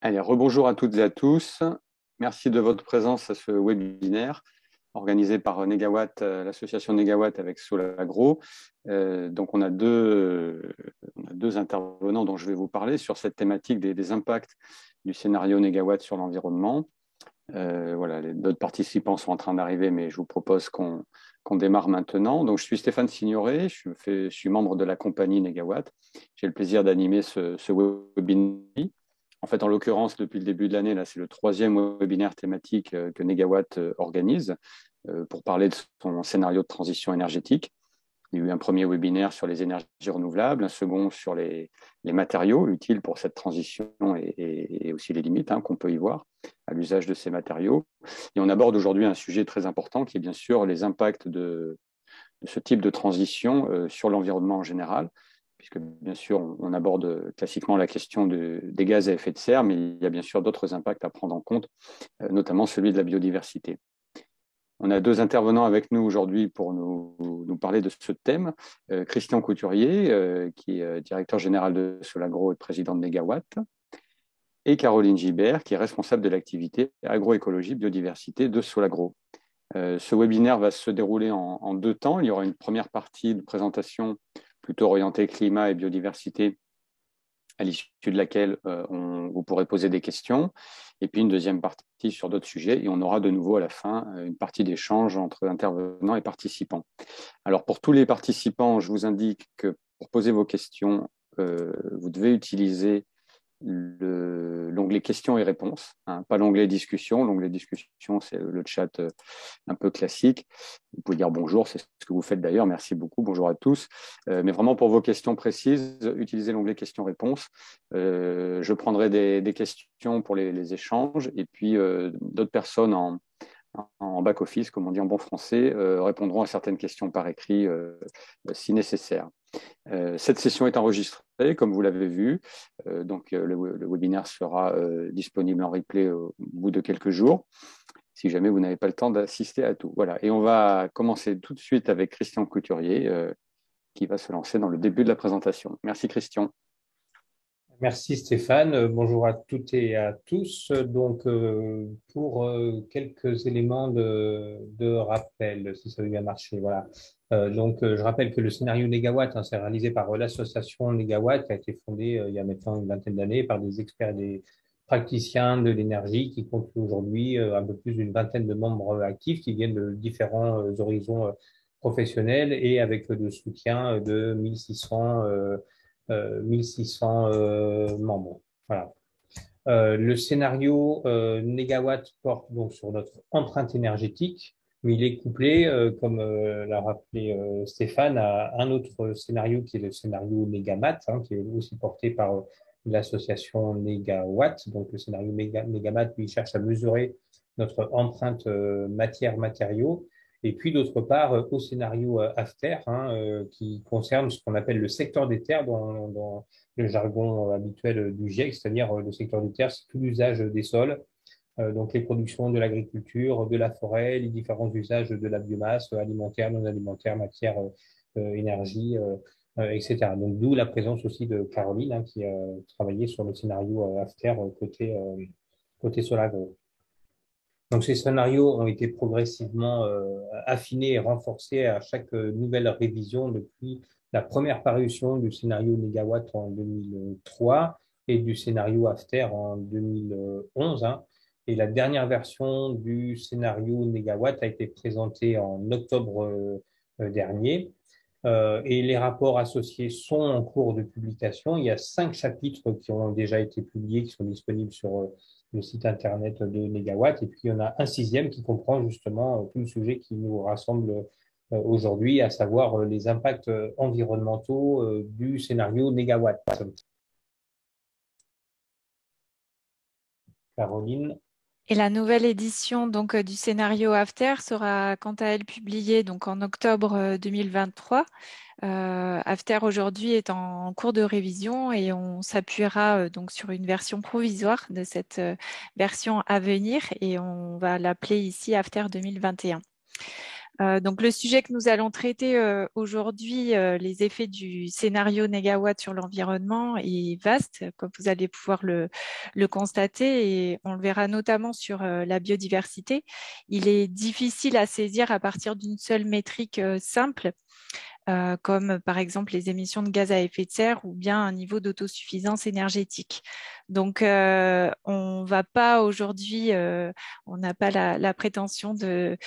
Allez, rebonjour à toutes et à tous. Merci de votre présence à ce webinaire organisé par Negawatt, l'association Negawatt avec Solagro. Donc, on a deux intervenants dont je vais vous parler sur cette thématique des impacts du scénario Negawatt sur l'environnement. Voilà, d'autres participants sont en train d'arriver, mais je vous propose qu'on démarre maintenant. Donc, je suis Stéphane Signoret, je suis membre de la compagnie Negawatt. J'ai le plaisir d'animer ce webinaire. En fait, en l'occurrence, depuis le début de l'année, là, c'est le troisième webinaire thématique que Negawatt organise pour parler de son scénario de transition énergétique. Il y a eu un premier webinaire sur les énergies renouvelables, un second sur les matériaux utiles pour cette transition et aussi les limites qu'on peut y voir à l'usage de ces matériaux. Et on aborde aujourd'hui un sujet très important qui est bien sûr les impacts de ce type de transition sur l'environnement en général, puisque bien sûr on aborde classiquement la question des gaz à effet de serre, mais il y a bien sûr d'autres impacts à prendre en compte, notamment celui de la biodiversité. On a deux intervenants avec nous aujourd'hui pour nous parler de ce thème. Christian Couturier, qui est directeur général de Solagro et président de Negawatt, et Caroline Gibert, qui est responsable de l'activité agroécologie biodiversité de Solagro. Ce webinaire va se dérouler en deux temps. Il y aura une première partie de présentation plutôt orientée climat et biodiversité, à l'issue de laquelle vous pourrez poser des questions, et puis une deuxième partie sur d'autres sujets, et on aura de nouveau à la fin une partie d'échange entre intervenants et participants. Alors pour tous les participants, je vous indique que pour poser vos questions, vous devez utiliser l'onglet questions et réponses, pas l'onglet discussion. L'onglet discussion, c'est le chat un peu classique. Vous pouvez dire bonjour, c'est ce que vous faites d'ailleurs, merci beaucoup, bonjour à tous. Mais vraiment pour vos questions précises, utilisez l'onglet questions-réponses. Je prendrai des questions pour les échanges, et puis d'autres personnes en back-office, comme on dit en bon français, répondront à certaines questions par écrit si nécessaire. Cette session est enregistrée, comme vous l'avez vu. Donc, le webinaire sera disponible en replay au bout de quelques jours, si jamais vous n'avez pas le temps d'assister à tout. Voilà. Et on va commencer tout de suite avec Christian Couturier, qui va se lancer dans le début de la présentation. Merci, Christian. Merci Stéphane, bonjour à toutes et à tous. Donc, pour quelques éléments de rappel, si ça veut bien marcher, voilà. Je rappelle que le scénario Negawatt, c'est réalisé par l'association Negawatt, qui a été fondée il y a maintenant une vingtaine d'années par des experts et des praticiens de l'énergie qui comptent aujourd'hui un peu plus d'une vingtaine de membres actifs qui viennent de différents horizons professionnels et avec le soutien de 1600 membres. Voilà. Le scénario Negawatt porte donc sur notre empreinte énergétique, mais il est couplé, comme l'a rappelé Stéphane, à un autre scénario qui est le scénario Negamat, qui est aussi porté par l'association Negawatt. Donc le scénario Negamat, lui, cherche à mesurer notre empreinte matière-matériaux. Et puis, d'autre part, au scénario AFTER, qui concerne ce qu'on appelle le secteur des terres dans le jargon habituel du GIEC, c'est-à-dire le secteur des terres, c'est tout l'usage des sols, donc les productions de l'agriculture, de la forêt, les différents usages de la biomasse alimentaire, non alimentaire, matière, énergie, etc. Donc, d'où la présence aussi de Caroline, qui a travaillé sur le scénario AFTER côté Solagro. Donc, ces scénarios ont été progressivement affinés et renforcés à chaque nouvelle révision depuis la première parution du scénario Negawatt en 2003 et du scénario AFTER en 2011. Et la dernière version du scénario Negawatt a été présentée en octobre dernier. Et les rapports associés sont en cours de publication. Il y a 5 chapitres qui ont déjà été publiés, qui sont disponibles sur le site internet de Negawatt. Et puis, il y en a un sixième qui comprend justement tout le sujet qui nous rassemble aujourd'hui, à savoir les impacts environnementaux du scénario Negawatt. Caroline. Et la nouvelle édition du scénario After sera quant à elle publiée en octobre 2023. After aujourd'hui est en cours de révision et on s'appuiera sur une version provisoire de cette version à venir et on va l'appeler ici After 2021. Donc, le sujet que nous allons traiter aujourd'hui, les effets du scénario négawatt sur l'environnement, est vaste, comme vous allez pouvoir le constater, et on le verra notamment sur la biodiversité. Il est difficile à saisir à partir d'une seule métrique simple, comme par exemple les émissions de gaz à effet de serre ou bien un niveau d'autosuffisance énergétique. Donc, on va pas aujourd'hui, on n'a pas la prétention de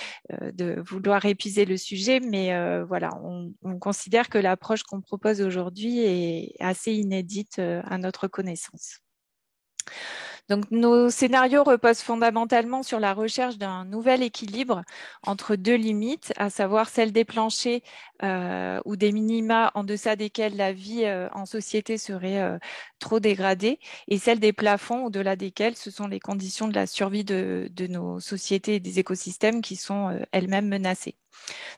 vouloir épuiser le sujet, mais voilà, on considère que l'approche qu'on propose aujourd'hui est assez inédite à notre connaissance. Donc, nos scénarios reposent fondamentalement sur la recherche d'un nouvel équilibre entre deux limites, à savoir celle des planchers ou des minima en deçà desquels la vie en société serait trop dégradée, et celle des plafonds au-delà desquels ce sont les conditions de la survie de nos sociétés et des écosystèmes qui sont elles-mêmes menacées.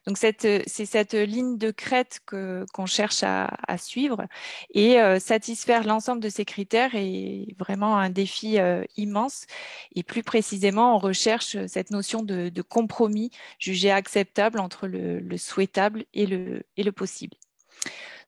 Donc, c'est cette ligne de crête qu'on cherche à suivre, et satisfaire l'ensemble de ces critères est vraiment un défi immense. Et plus précisément, on recherche cette notion de compromis jugé acceptable entre le souhaitable et le possible.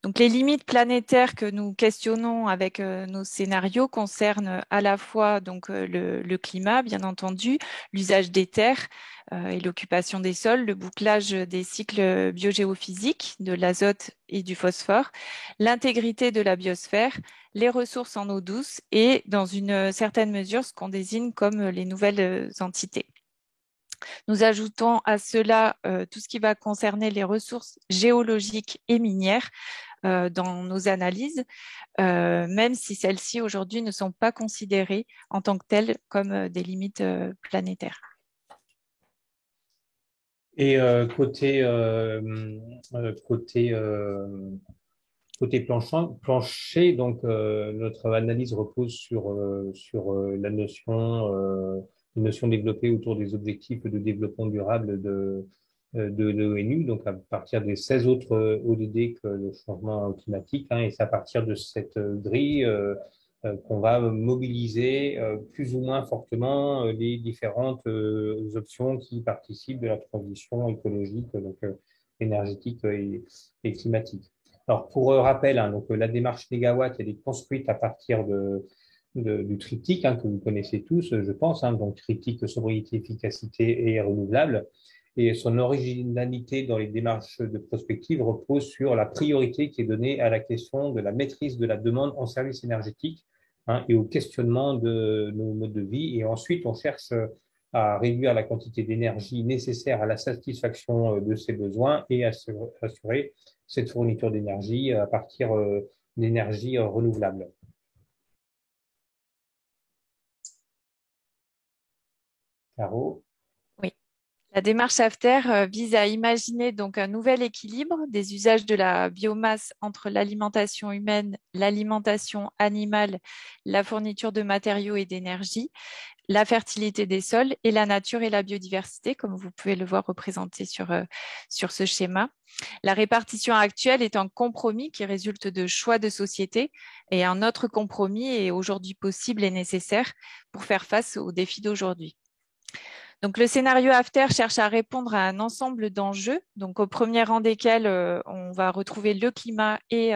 Donc, les limites planétaires que nous questionnons avec nos scénarios concernent à la fois donc, le climat, bien entendu, l'usage des terres et l'occupation des sols, le bouclage des cycles biogéophysiques de l'azote et du phosphore, l'intégrité de la biosphère, les ressources en eau douce et, dans une certaine mesure, ce qu'on désigne comme les nouvelles entités. Nous ajoutons à cela tout ce qui va concerner les ressources géologiques et minières dans nos analyses, même si celles-ci aujourd'hui ne sont pas considérées en tant que telles comme des limites planétaires. Et côté plancher, donc notre analyse repose sur une notion développée autour des objectifs de développement durable de l'ONU, donc à partir des 16 autres ODD que le changement climatique, et c'est à partir de cette grille qu'on va mobiliser plus ou moins fortement les différentes options qui participent de la transition écologique, donc énergétique et climatique. Alors, pour rappel, donc, la démarche Négawatt, elle est construite à partir du triptyque que vous connaissez tous, je pense, donc triptyque sobriété, efficacité et renouvelable. Et son originalité dans les démarches de prospective repose sur la priorité qui est donnée à la question de la maîtrise de la demande en services énergétiques et au questionnement de nos modes de vie. Et ensuite, on cherche à réduire la quantité d'énergie nécessaire à la satisfaction de ces besoins et à assurer cette fourniture d'énergie à partir d'énergie renouvelable. Caro? Oui. La démarche AFTER vise à imaginer donc un nouvel équilibre des usages de la biomasse entre l'alimentation humaine, l'alimentation animale, la fourniture de matériaux et d'énergie, la fertilité des sols et la nature et la biodiversité, comme vous pouvez le voir représenté sur ce schéma. La répartition actuelle est un compromis qui résulte de choix de société, et un autre compromis est aujourd'hui possible et nécessaire pour faire face aux défis d'aujourd'hui. Donc, le scénario AFTER cherche à répondre à un ensemble d'enjeux, donc au premier rang desquels on va retrouver le climat et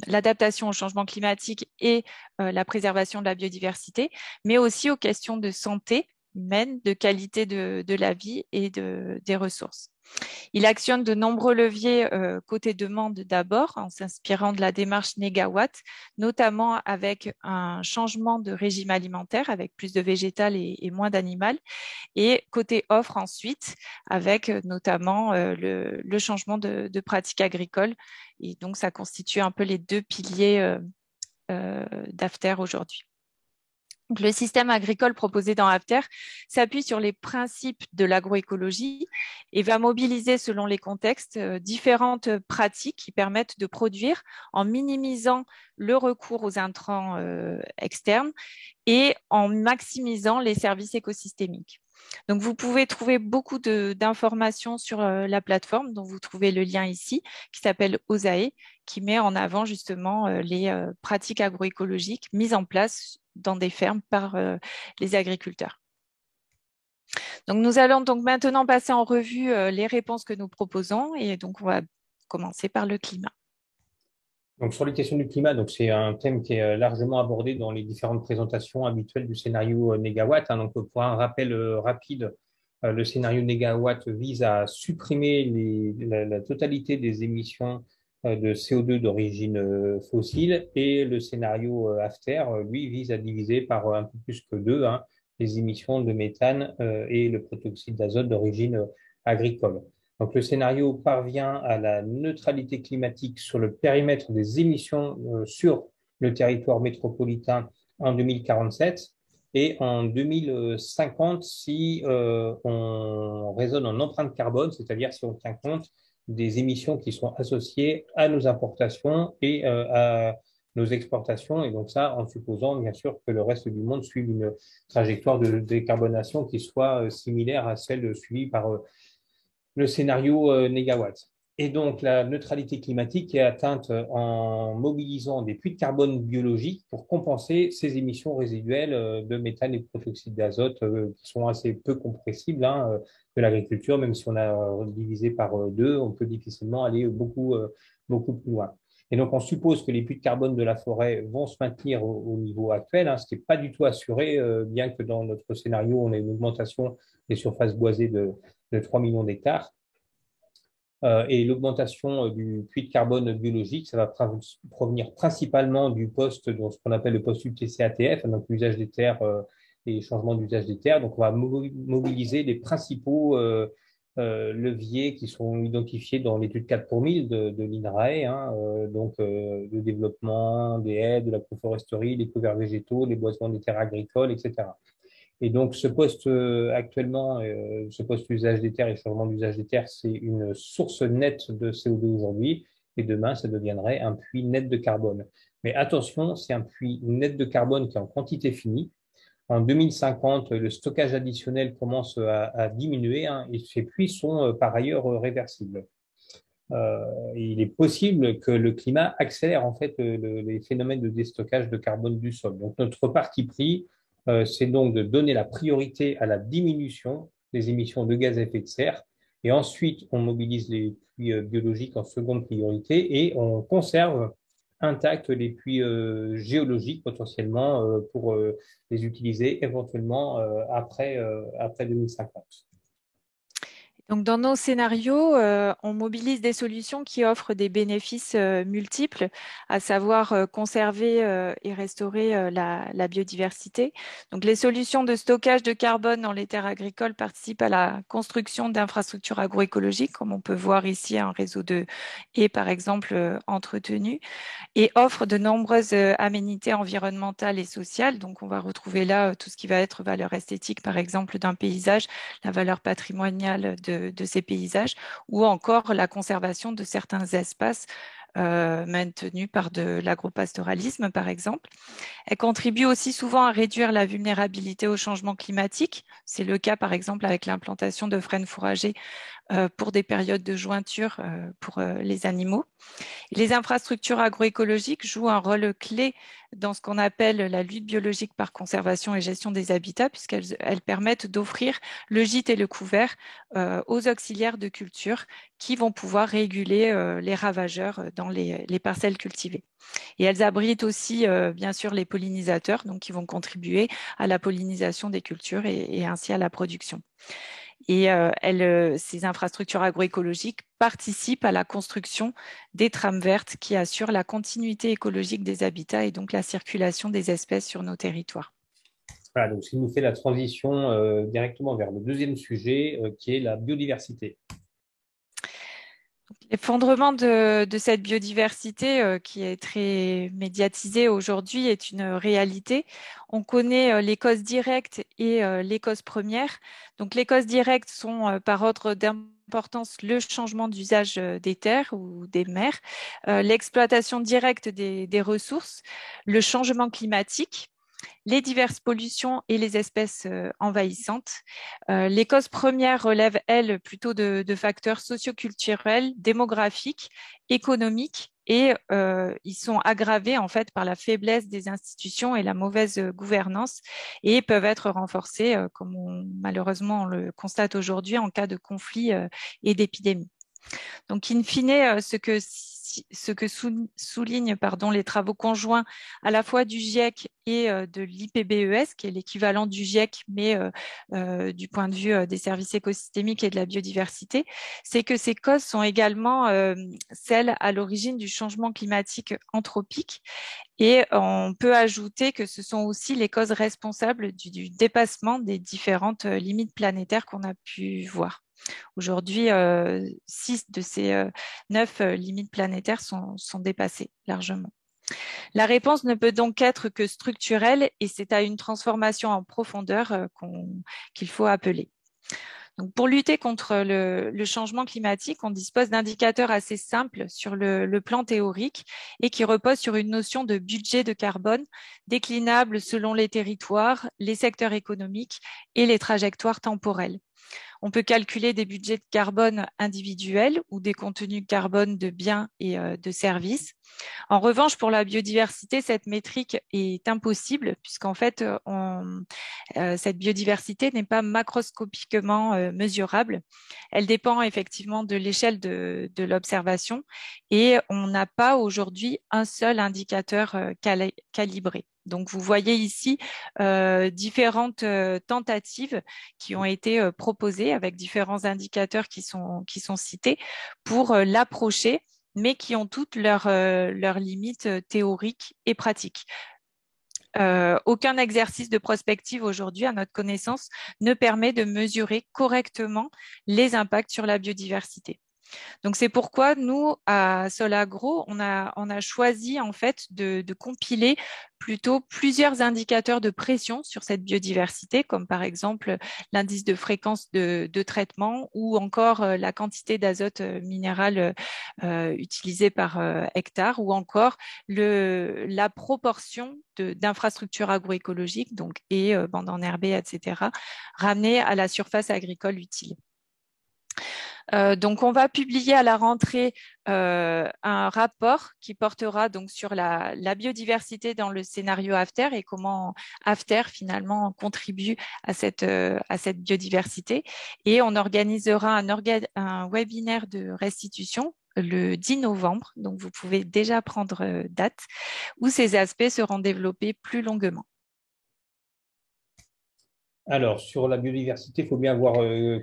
l'adaptation au changement climatique et la préservation de la biodiversité, mais aussi aux questions de santé humaine, de qualité de la vie et des ressources. Il actionne de nombreux leviers côté demande d'abord, en s'inspirant de la démarche Négawatt, notamment avec un changement de régime alimentaire, avec plus de végétal et moins d'animal, et côté offre ensuite, avec notamment le changement de pratiques agricoles. Et donc, ça constitue un peu les deux piliers d'AFTER aujourd'hui. Donc, le système agricole proposé dans AFTER s'appuie sur les principes de l'agroécologie et va mobiliser, selon les contextes, différentes pratiques qui permettent de produire en minimisant le recours aux intrants externes et en maximisant les services écosystémiques. Donc, vous pouvez trouver beaucoup d'informations sur la plateforme dont vous trouvez le lien ici, qui s'appelle OSAE, qui met en avant justement les pratiques agroécologiques mises en place dans des fermes par les agriculteurs. Donc, nous allons donc maintenant passer en revue les réponses que nous proposons et donc on va commencer par le climat. Donc, sur les questions du climat, donc c'est un thème qui est largement abordé dans les différentes présentations habituelles du scénario négawatt. Donc, pour un rappel rapide, le scénario négawatt vise à supprimer la totalité des émissions de CO2 d'origine fossile, et le scénario after, lui, vise à diviser par un peu plus que deux les émissions de méthane et le protoxyde d'azote d'origine agricole. Donc, le scénario parvient à la neutralité climatique sur le périmètre des émissions sur le territoire métropolitain en 2047 et en 2050 si on raisonne en empreinte carbone, c'est-à-dire si on tient compte des émissions qui sont associées à nos importations et à nos exportations. Et donc ça, en supposant bien sûr que le reste du monde suive une trajectoire de décarbonation qui soit similaire à celle suivie par le scénario négawatt. Et donc, la neutralité climatique est atteinte en mobilisant des puits de carbone biologiques pour compenser ces émissions résiduelles de méthane et de protoxyde d'azote qui sont assez peu compressibles de l'agriculture. Même si on a divisé par deux, on peut difficilement aller beaucoup plus loin. Et donc, on suppose que les puits de carbone de la forêt vont se maintenir au niveau actuel, ce qui n'est pas du tout assuré, bien que dans notre scénario, on ait une augmentation des surfaces boisées de 3 millions d'hectares. Et l'augmentation du puits de carbone biologique, ça va provenir principalement du poste, ce qu'on appelle le poste UTCATF, donc l'usage des terres et changement d'usage des terres. Donc, on va mobiliser les principaux leviers qui sont identifiés dans l'étude 4 pour 1000 de l'INRAE, donc le développement des haies, de l'agroforesterie, les couverts végétaux, les boisements des terres agricoles, etc. Et donc, ce poste actuellement, ce poste usage des terres et changement d'usage des terres, c'est une source nette de CO2 aujourd'hui. Et demain, ça deviendrait un puits net de carbone. Mais attention, c'est un puits net de carbone qui est en quantité finie. En 2050, le stockage additionnel commence à diminuer et ces puits sont par ailleurs réversibles. Il est possible que le climat accélère en fait les phénomènes de déstockage de carbone du sol. Donc, notre parti pris, c'est donc de donner la priorité à la diminution des émissions de gaz à effet de serre. Et ensuite, on mobilise les puits biologiques en seconde priorité et on conserve intacts les puits géologiques potentiellement pour les utiliser éventuellement après 2050. Donc, dans nos scénarios, on mobilise des solutions qui offrent des bénéfices multiples, à savoir conserver et restaurer la biodiversité. Donc, les solutions de stockage de carbone dans les terres agricoles participent à la construction d'infrastructures agroécologiques, comme on peut voir ici un réseau de haies, par exemple, entretenu, et offrent de nombreuses aménités environnementales et sociales. Donc, on va retrouver là tout ce qui va être valeur esthétique, par exemple, d'un paysage, la valeur patrimoniale de ces paysages, ou encore la conservation de certains espaces maintenus par de l'agropastoralisme, par exemple. Elle contribue aussi souvent à réduire la vulnérabilité au changement climatique. C'est le cas, par exemple, avec l'implantation de frênes fourragers pour des périodes de jointure pour les animaux. Les infrastructures agroécologiques jouent un rôle clé dans ce qu'on appelle la lutte biologique par conservation et gestion des habitats, puisqu'elles permettent d'offrir le gîte et le couvert aux auxiliaires de culture qui vont pouvoir réguler les ravageurs dans les parcelles cultivées. Et elles abritent aussi, bien sûr, les pollinisateurs, donc qui vont contribuer à la pollinisation des cultures et ainsi à la production. Et ces infrastructures agroécologiques participent à la construction des trames vertes qui assurent la continuité écologique des habitats et donc la circulation des espèces sur nos territoires. Voilà, donc ce qui nous fait la transition directement vers le deuxième sujet qui est la biodiversité. L'effondrement de cette biodiversité qui est très médiatisée aujourd'hui est une réalité. On connaît les causes directes et les causes premières. Donc, les causes directes sont par ordre d'importance le changement d'usage des terres ou des mers, l'exploitation directe des ressources, le changement climatique les diverses pollutions et les espèces envahissantes. Les causes premières relèvent, elles, plutôt de facteurs socioculturels, démographiques, économiques, et ils sont aggravés en fait par la faiblesse des institutions et la mauvaise gouvernance, et peuvent être renforcés, comme malheureusement on le constate aujourd'hui, en cas de conflit et d'épidémie. Donc, in fine, ce que soulignent les travaux conjoints à la fois du GIEC et de l'IPBES, qui est l'équivalent du GIEC, mais du point de vue des services écosystémiques et de la biodiversité, c'est que ces causes sont également celles à l'origine du changement climatique anthropique. Et on peut ajouter que ce sont aussi les causes responsables du dépassement des différentes limites planétaires qu'on a pu voir. Aujourd'hui, 6 de ces 9 limites planétaires sont dépassées largement. La réponse ne peut donc être que structurelle, et c'est à une transformation en profondeur qu'il faut appeler. Donc, pour lutter contre le changement climatique, on dispose d'indicateurs assez simples sur le plan théorique et qui reposent sur une notion de budget de carbone déclinable selon les territoires, les secteurs économiques et les trajectoires temporelles. On peut calculer des budgets de carbone individuels ou des contenus carbone de biens et de services. En revanche, pour la biodiversité, cette métrique est impossible puisqu'en fait, cette biodiversité n'est pas macroscopiquement mesurable. Elle dépend effectivement de l'échelle de l'observation, et on n'a pas aujourd'hui un seul indicateur calibré. Donc, vous voyez ici différentes tentatives qui ont été proposées avec différents indicateurs qui sont cités pour l'approcher, mais qui ont toutes leurs limites théoriques et pratiques. Aucun exercice de prospective aujourd'hui, à notre connaissance, ne permet de mesurer correctement les impacts sur la biodiversité. Donc, c'est pourquoi nous, à Solagro, on a choisi en fait de compiler plutôt plusieurs indicateurs de pression sur cette biodiversité, comme par exemple l'indice de fréquence de traitement, ou encore la quantité d'azote minéral utilisée par hectare, ou encore la proportion d'infrastructures agroécologiques, donc bandes enherbées, etc., ramenées à la surface agricole utile. Donc, on va publier à la rentrée un rapport qui portera donc sur la biodiversité dans le scénario AFTER et comment AFTER finalement contribue à cette biodiversité. Et on organisera un webinaire de restitution le 10 novembre, donc vous pouvez déjà prendre date, où ces aspects seront développés plus longuement. Alors, sur la biodiversité, il faut bien avoir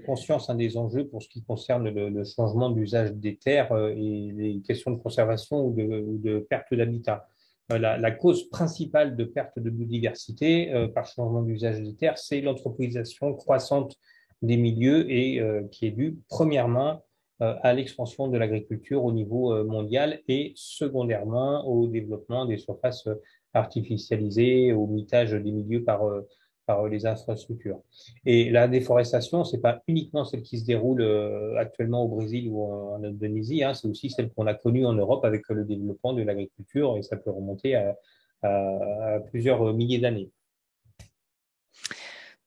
conscience des enjeux pour ce qui concerne le changement d'usage des terres et les questions de conservation ou de perte d'habitat. La cause principale de perte de biodiversité par changement d'usage des terres, c'est l'anthropisation croissante des milieux et qui est due premièrement à l'expansion de l'agriculture au niveau mondial et secondairement au développement des surfaces artificialisées, au mitage des milieux par les infrastructures. Et la déforestation, c'est pas uniquement celle qui se déroule actuellement au Brésil ou en Indonésie, hein, c'est aussi celle qu'on a connue en Europe avec le développement de l'agriculture, et ça peut remonter à plusieurs milliers d'années.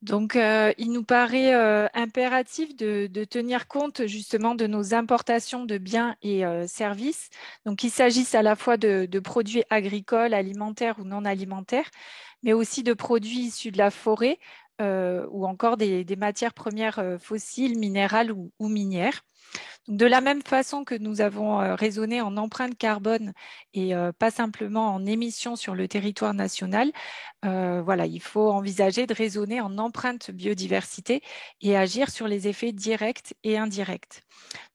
Donc, il nous paraît impératif de tenir compte justement de nos importations de biens et services. Donc, qu'il s'agisse à la fois de produits agricoles, alimentaires ou non alimentaires, mais aussi de produits issus de la forêt ou encore des matières premières fossiles, minérales ou minières. Donc, de la même façon que nous avons raisonné en empreinte carbone et pas simplement en émissions sur le territoire national, voilà, il faut envisager de raisonner en empreinte biodiversité et agir sur les effets directs et indirects.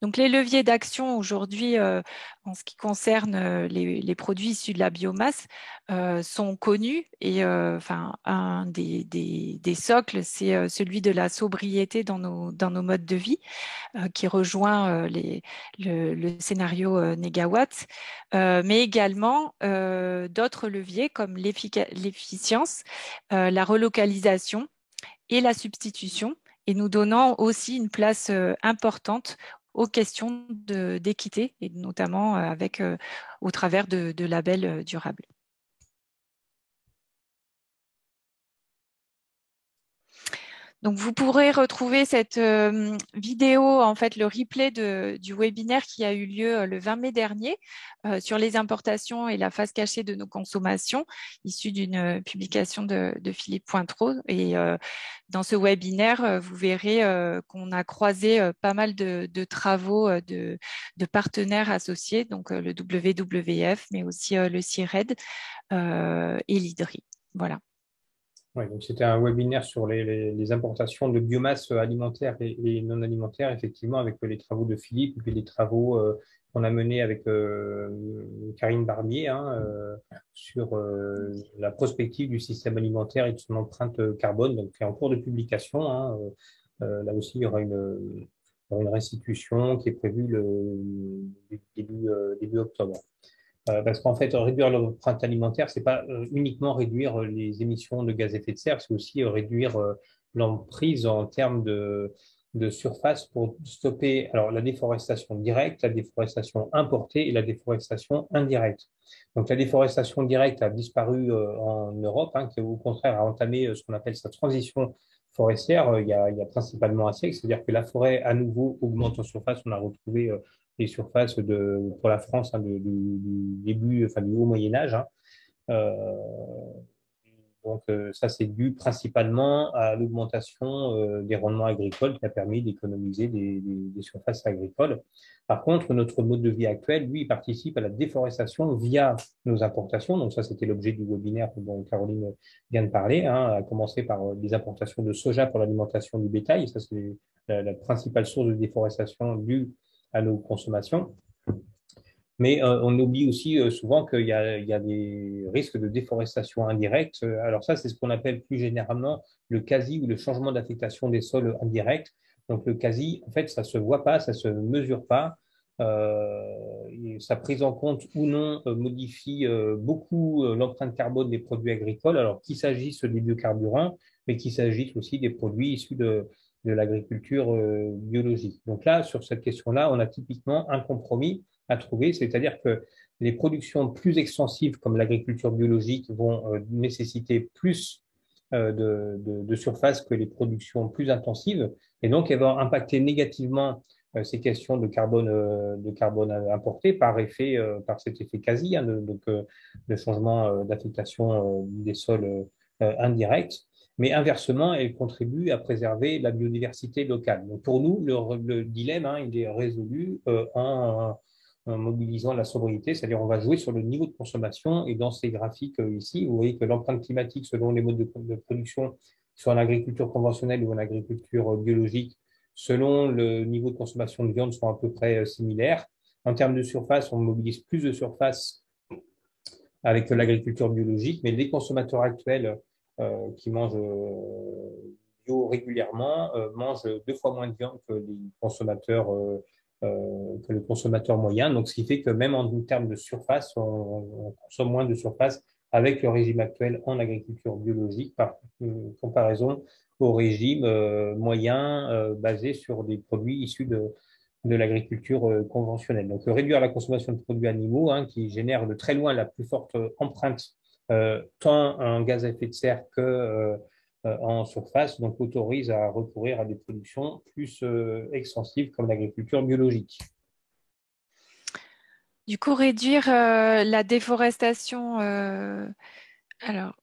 Donc, les leviers d'action aujourd'hui, en ce qui concerne les produits issus de la biomasse, sont connus, et un des socles, c'est celui de la sobriété dans nos modes de vie, qui rejoint le scénario Négawatt, mais également d'autres leviers comme l'efficience, la relocalisation et la substitution, et nous donnant aussi une place importante aux questions d'équité, et notamment au travers de labels durables. Donc, vous pourrez retrouver cette vidéo, en fait, le replay du webinaire qui a eu lieu le 20 mai dernier sur les importations et la face cachée de nos consommations, issu d'une publication de Philippe Pointreau. Et dans ce webinaire, vous verrez qu'on a croisé pas mal de travaux de partenaires associés, donc le WWF, mais aussi le CIRED et l'IDRI. Voilà. Ouais, donc c'était un webinaire sur les importations de biomasse alimentaire et non alimentaire, effectivement, avec les travaux de Philippe et puis les travaux qu'on a menés avec Karine Barbier sur la prospective du système alimentaire et de son empreinte carbone, donc qui est en cours de publication. Là aussi, il y aura une restitution qui est prévue le début octobre. Parce qu'en fait, réduire l'empreinte alimentaire, c'est pas uniquement réduire les émissions de gaz à effet de serre, c'est aussi réduire l'emprise en termes de surface pour stopper alors la déforestation directe, la déforestation importée et la déforestation indirecte. Donc la déforestation directe a disparu en Europe, qui au contraire a entamé ce qu'on appelle sa transition forestière il y a principalement un siècle, c'est-à-dire que la forêt à nouveau augmente en surface. On a retrouvé les surfaces pour la France du début, enfin du haut Moyen Âge. Donc ça, c'est dû principalement à l'augmentation des rendements agricoles qui a permis d'économiser des surfaces agricoles. Par contre, notre mode de vie actuel, lui, participe à la déforestation via nos importations. Donc ça, c'était l'objet du webinaire dont Caroline vient de parler, à commencer par les importations de soja pour l'alimentation du bétail. Ça, c'est la principale source de déforestation due à nos consommations. Mais on oublie aussi souvent qu'il y a des risques de déforestation indirecte. Alors ça, c'est ce qu'on appelle plus généralement le quasi ou le changement d'affectation des sols indirect. Donc le quasi, en fait, ça se voit pas, ça se mesure pas. Sa prise en compte ou non modifie beaucoup l'empreinte carbone des produits agricoles, alors qu'il s'agisse des biocarburants, mais qu'il s'agisse aussi des produits issus de l'agriculture biologique. Donc là, sur cette question-là, on a typiquement un compromis à trouver, c'est-à-dire que les productions plus extensives comme l'agriculture biologique vont nécessiter plus de surface que les productions plus intensives, et donc elles vont impacter négativement ces questions de carbone importé par cet effet quasi, de changement d'affectation des sols indirects. Mais inversement, elles contribuent à préserver la biodiversité locale. Donc pour nous, le dilemme, il est résolu en mobilisant la sobriété, c'est-à-dire on va jouer sur le niveau de consommation. Et dans ces graphiques ici, vous voyez que l'empreinte climatique selon les modes de production, soit en agriculture conventionnelle ou en agriculture biologique, selon le niveau de consommation de viande, sont à peu près similaires. En termes de surface, on mobilise plus de surface avec l'agriculture biologique, mais les consommateurs actuels qui mangent bio régulièrement mangent 2 fois moins de viande que le consommateur moyen. Donc, ce qui fait que même en termes de surface, on consomme moins de surface avec le régime actuel en agriculture biologique par comparaison au régime moyen basé sur des produits issus de l'agriculture conventionnelle. Donc, réduire la consommation de produits animaux qui génère de très loin la plus forte empreinte tant en gaz à effet de serre que en surface, donc autorise à recourir à des productions plus extensives comme l'agriculture biologique. Du coup, réduire la déforestation. Alors,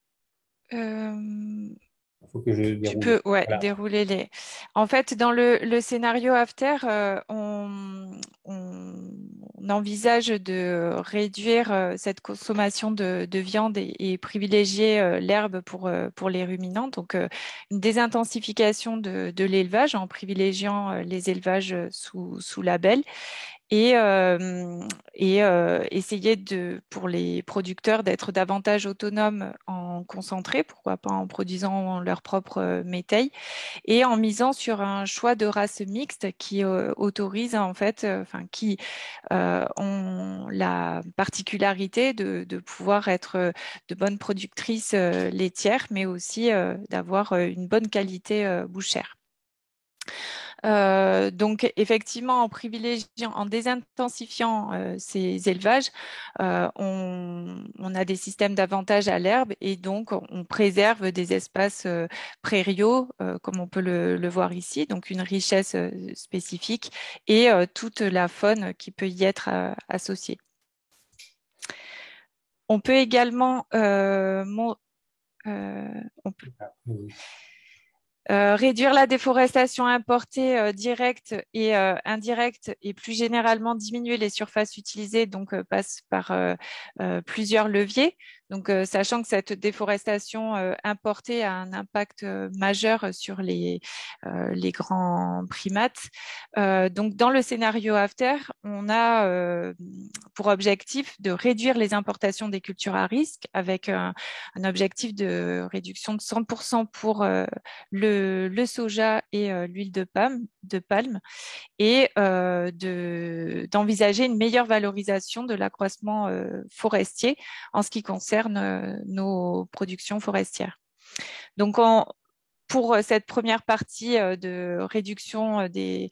Il faut que je déroule. tu peux Voilà. dérouler les. En fait, dans le scénario after, on envisage de réduire cette consommation de viande et privilégier l'herbe pour les ruminants. Donc, une désintensification de l'élevage en privilégiant les élevages sous label et essayer pour les producteurs d'être davantage autonomes en concentré, pourquoi pas en produisant leur propre métail, et en misant sur un choix de races mixtes qui autorisent en fait, qui ont la particularité de pouvoir être de bonnes productrices laitières, mais aussi d'avoir une bonne qualité bouchère. Donc, effectivement, en privilégiant, en désintensifiant ces élevages, on a des systèmes d'avantage à l'herbe et donc on préserve des espaces prairiaux, comme on peut le voir ici, donc une richesse spécifique et toute la faune qui peut y être associée. On peut également on peut réduire la déforestation importée directe et indirecte et plus généralement diminuer les surfaces utilisées donc passe par plusieurs leviers. Donc, sachant que cette déforestation importée a un impact majeur sur les grands primates. Donc, dans le scénario AFTER, on a pour objectif de réduire les importations des cultures à risque avec un objectif de réduction de 100% pour le soja et l'huile de palme et d'envisager une meilleure valorisation de l'accroissement forestier en ce qui concerne nos productions forestières. Donc, pour cette première partie de réduction des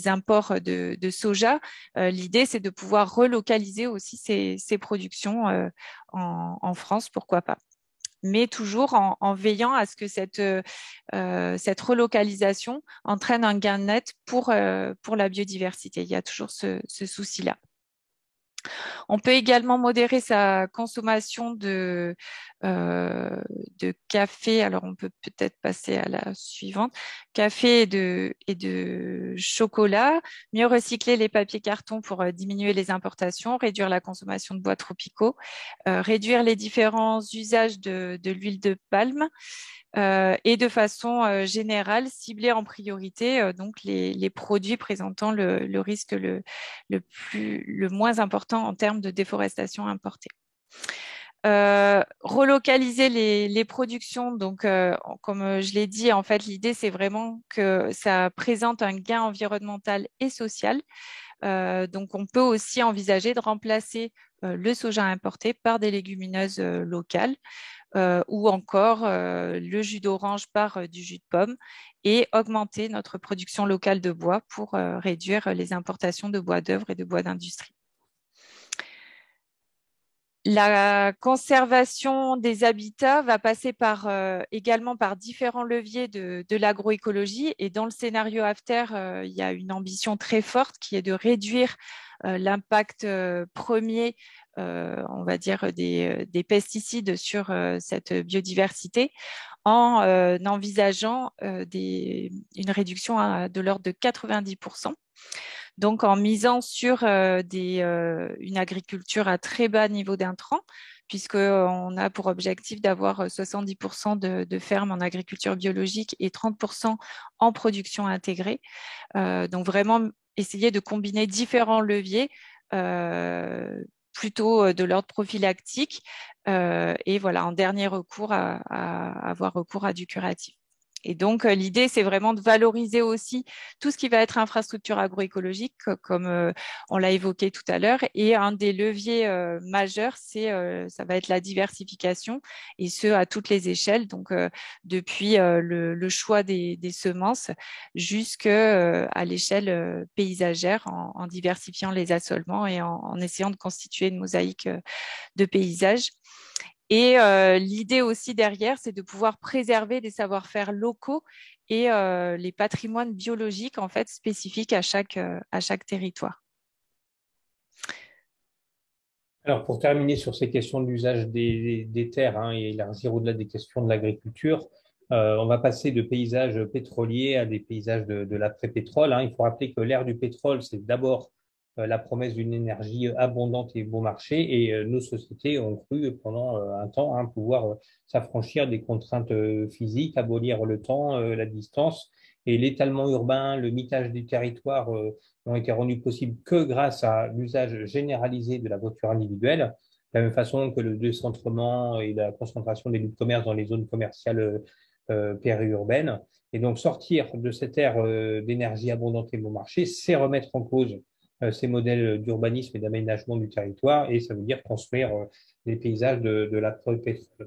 imports de soja, l'idée, c'est de pouvoir relocaliser aussi ces productions en France, pourquoi pas. Mais toujours en veillant à ce que cette relocalisation entraîne un gain net pour la biodiversité. Il y a toujours ce souci-là. On peut également modérer sa consommation de café. Alors, on peut peut-être passer à la suivante. Café et de chocolat. Mieux recycler les papiers cartons pour diminuer les importations, réduire la consommation de bois tropicaux, réduire les différents usages de l'huile de palme. Et de façon générale, cibler en priorité donc les produits présentant le risque le moins important en termes de déforestation importée. Relocaliser les productions, donc comme je l'ai dit, en fait, l'idée, c'est vraiment que ça présente un gain environnemental et social. Donc, on peut aussi envisager de remplacer le soja importé par des légumineuses locales. Ou encore le jus d'orange par du jus de pomme et augmenter notre production locale de bois pour réduire les importations de bois d'œuvre et de bois d'industrie. La conservation des habitats va passer également par différents leviers de l'agroécologie et dans le scénario AFTER, il y a une ambition très forte qui est de réduire l'impact premier, on va dire, des pesticides sur cette biodiversité en envisageant une réduction de l'ordre de 90%. Donc, en misant sur une agriculture à très bas niveau d'intrants, puisqu'on a pour objectif d'avoir 70% de fermes en agriculture biologique et 30% en production intégrée. Donc, vraiment essayer de combiner différents leviers, plutôt de l'ordre prophylactique, et voilà, en dernier recours, à avoir recours à du curatif. Et donc, l'idée, c'est vraiment de valoriser aussi tout ce qui va être infrastructure agroécologique, comme on l'a évoqué tout à l'heure. Et un des leviers majeurs, ça va être la diversification, et ce, à toutes les échelles. Donc, depuis le choix des semences jusqu'à l'échelle paysagère, en diversifiant les assolements et en essayant de constituer une mosaïque de paysages. Et l'idée aussi derrière, c'est de pouvoir préserver des savoir-faire locaux et les patrimoines biologiques en fait spécifiques à chaque territoire. Alors, pour terminer sur ces questions de l'usage des terres et élargir au-delà des questions de l'agriculture, on va passer de paysages pétroliers à des paysages de l'après-pétrole. Il faut rappeler que l'ère du pétrole, c'est d'abord la promesse d'une énergie abondante et bon marché, et nos sociétés ont cru pendant un temps pouvoir s'affranchir des contraintes physiques, abolir le temps, la distance, et l'étalement urbain, le mitage des territoires n'ont été rendus possibles que grâce à l'usage généralisé de la voiture individuelle, de la même façon que le décentrement et la concentration des lieux de commerce dans les zones commerciales périurbaines. Et donc sortir de cette ère d'énergie abondante et bon marché, c'est remettre en cause ces modèles d'urbanisme et d'aménagement du territoire, et ça veut dire construire des paysages de l'après-pétrole.